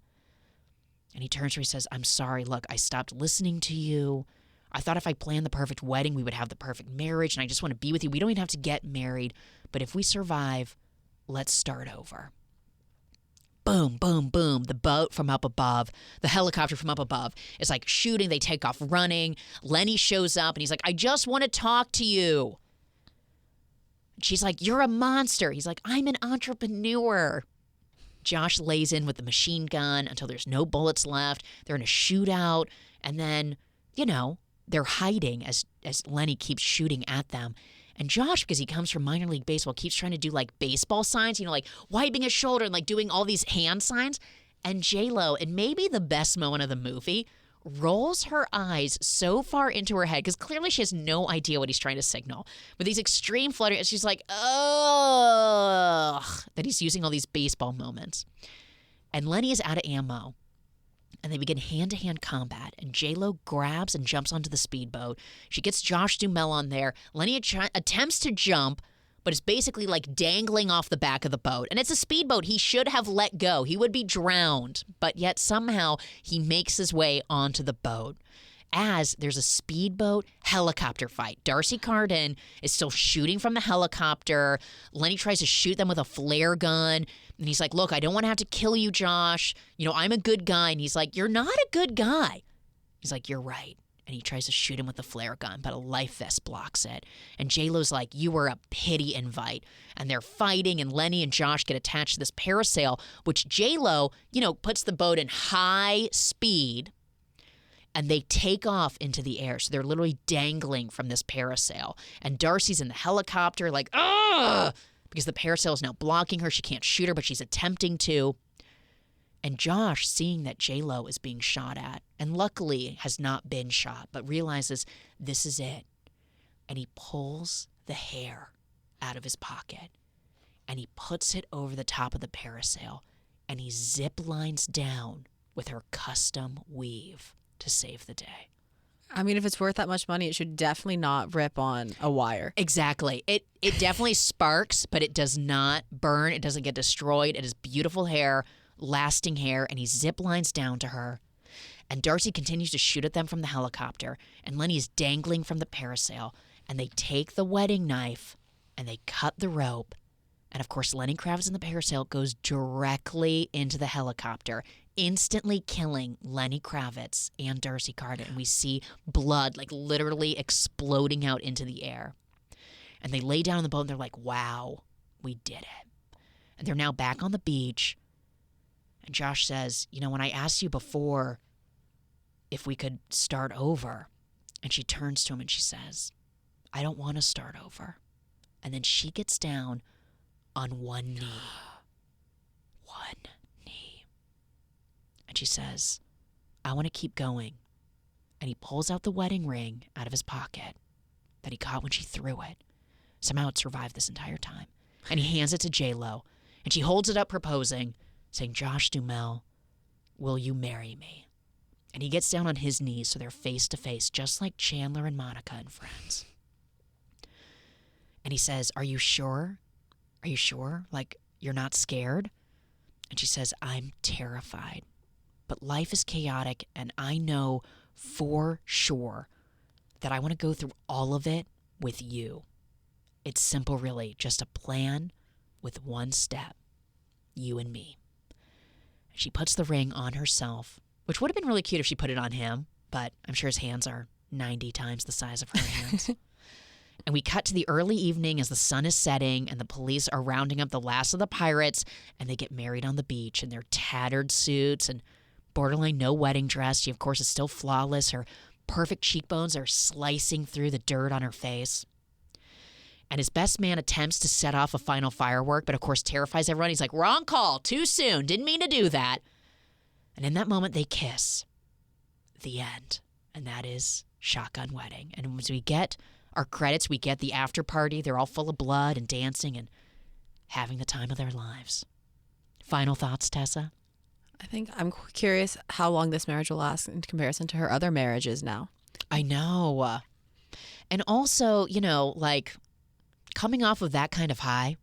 And he turns to her and says, I'm sorry. Look, I stopped listening to you. I thought if I planned the perfect wedding, we would have the perfect marriage, and I just want to be with you. We don't even have to get married, but if we survive, let's start over. Boom, boom, boom. The boat from up above, the helicopter from up above is like shooting. They take off running. Lenny shows up, and he's like, I just want to talk to you. She's like, you're a monster. He's like, I'm an entrepreneur. Josh lays in with the machine gun until there's no bullets left. They're in a shootout, and then, they're hiding as Lenny keeps shooting at them. And Josh, because he comes from minor league baseball, keeps trying to do like baseball signs, like wiping his shoulder and like doing all these hand signs. And J.LO, and maybe the best moment of the movie, rolls her eyes so far into her head because clearly she has no idea what he's trying to signal. With these extreme flutters, she's like, ugh, that he's using all these baseball moments. And Lenny is out of ammo. And they begin hand-to-hand combat, and J.LO grabs and jumps onto the speedboat. She gets Josh Duhamel on there. Lenny attempts to jump, but is basically like dangling off the back of the boat. And it's a speedboat. He should have let go. He would be drowned, but yet somehow he makes his way onto the boat. As there's a speedboat helicopter fight. Darcy Carden is still shooting from the helicopter. Lenny tries to shoot them with a flare gun. And he's like, look, I don't want to have to kill you, Josh. I'm a good guy. And he's like, you're not a good guy. He's like, you're right. And he tries to shoot him with a flare gun, but a life vest blocks it. And J.LO's like, you were a pity invite. And they're fighting, and Lenny and Josh get attached to this parasail, which J.LO, puts the boat in high speed. And they take off into the air. So they're literally dangling from this parasail. And Darcy's in the helicopter like, ugh! Because the parasail is now blocking her. She can't shoot her, but she's attempting to. And Josh, seeing that J.LO is being shot at, and luckily has not been shot, but realizes this is it. And he pulls the hair out of his pocket. And he puts it over the top of the parasail. And he zip lines down with her custom weave to save the day. I mean, if it's worth that much money, it should definitely not rip on a wire. Exactly. It definitely sparks, but it does not burn. It doesn't get destroyed. It is beautiful hair, lasting hair, and he zip lines down to her. And Darcy continues to shoot at them from the helicopter, and Lenny is dangling from the parasail, and they take the wedding knife, and they cut the rope. And, of course, Lenny Kravitz in the parasail goes directly into the helicopter, instantly killing Lenny Kravitz and Darcy Carden. And we see blood, like, literally exploding out into the air. And they lay down on the boat, and they're like, wow, we did it. And they're now back on the beach. And Josh says, when I asked you before if we could start over, and she turns to him and she says, I don't want to start over. And then she gets down on one knee. One knee. And she says, I want to keep going. And he pulls out the wedding ring out of his pocket that he caught when she threw it. Somehow it survived this entire time. And he hands it to J.LO. And she holds it up proposing, saying, Josh Duhamel, will you marry me? And he gets down on his knees so they're face to face, just like Chandler and Monica in Friends. And he says, are you sure? Are you sure? Like, you're not scared? And she says, I'm terrified. But life is chaotic, and I know for sure that I want to go through all of it with you. It's simple, really. Just a plan with one step. You and me. And she puts the ring on herself, which would have been really cute if she put it on him, but I'm sure his hands are 90 times the size of her hands. And we cut to the early evening as the sun is setting and the police are rounding up the last of the pirates, and they get married on the beach in their tattered suits and borderline no wedding dress. She, of course, is still flawless. Her perfect cheekbones are slicing through the dirt on her face. And his best man attempts to set off a final firework, but of course terrifies everyone. He's like, wrong call, too soon, didn't mean to do that. And in that moment, they kiss. The end. And that is Shotgun Wedding. And as we get our credits, we get the after party. They're all full of blood and dancing and having the time of their lives. Final thoughts, Tessa? I think I'm curious how long this marriage will last in comparison to her other marriages now. I know. And also, like coming off of that kind of high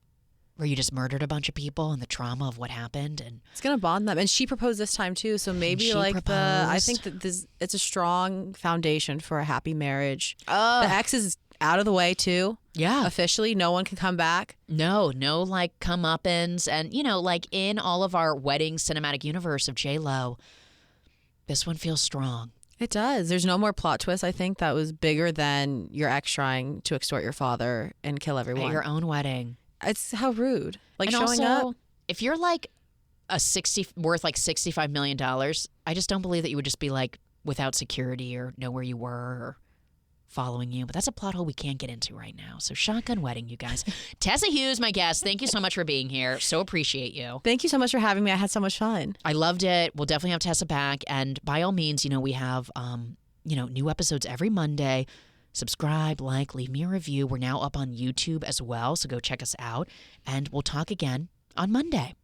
where you just murdered a bunch of people and the trauma of what happened. And it's going to bond them. And she proposed this time too. So maybe I think that it's a strong foundation for a happy marriage. The ex is out of the way too. Yeah. Officially, no one can come back. No like comeuppance. And, like in all of our wedding cinematic universe of J.LO, this one feels strong. It does. There's no more plot twist, I think, that was bigger than your ex trying to extort your father and kill everyone. At your own wedding. It's how rude. Like and showing also, up. If you're like worth like $65 million, I just don't believe that you would just be like without security or know where you were or following you. But that's a plot hole we can't get into right now. So Shotgun Wedding, you guys. Tessa Hughes, my guest, thank you so much for being here. So appreciate you. Thank you so much for having me. I had so much fun. I loved it. We'll definitely have Tessa back. And by all means, we have, new episodes every Monday. Subscribe, leave me a review. We're now up on YouTube as well, so go check us out. And we'll talk again on Monday.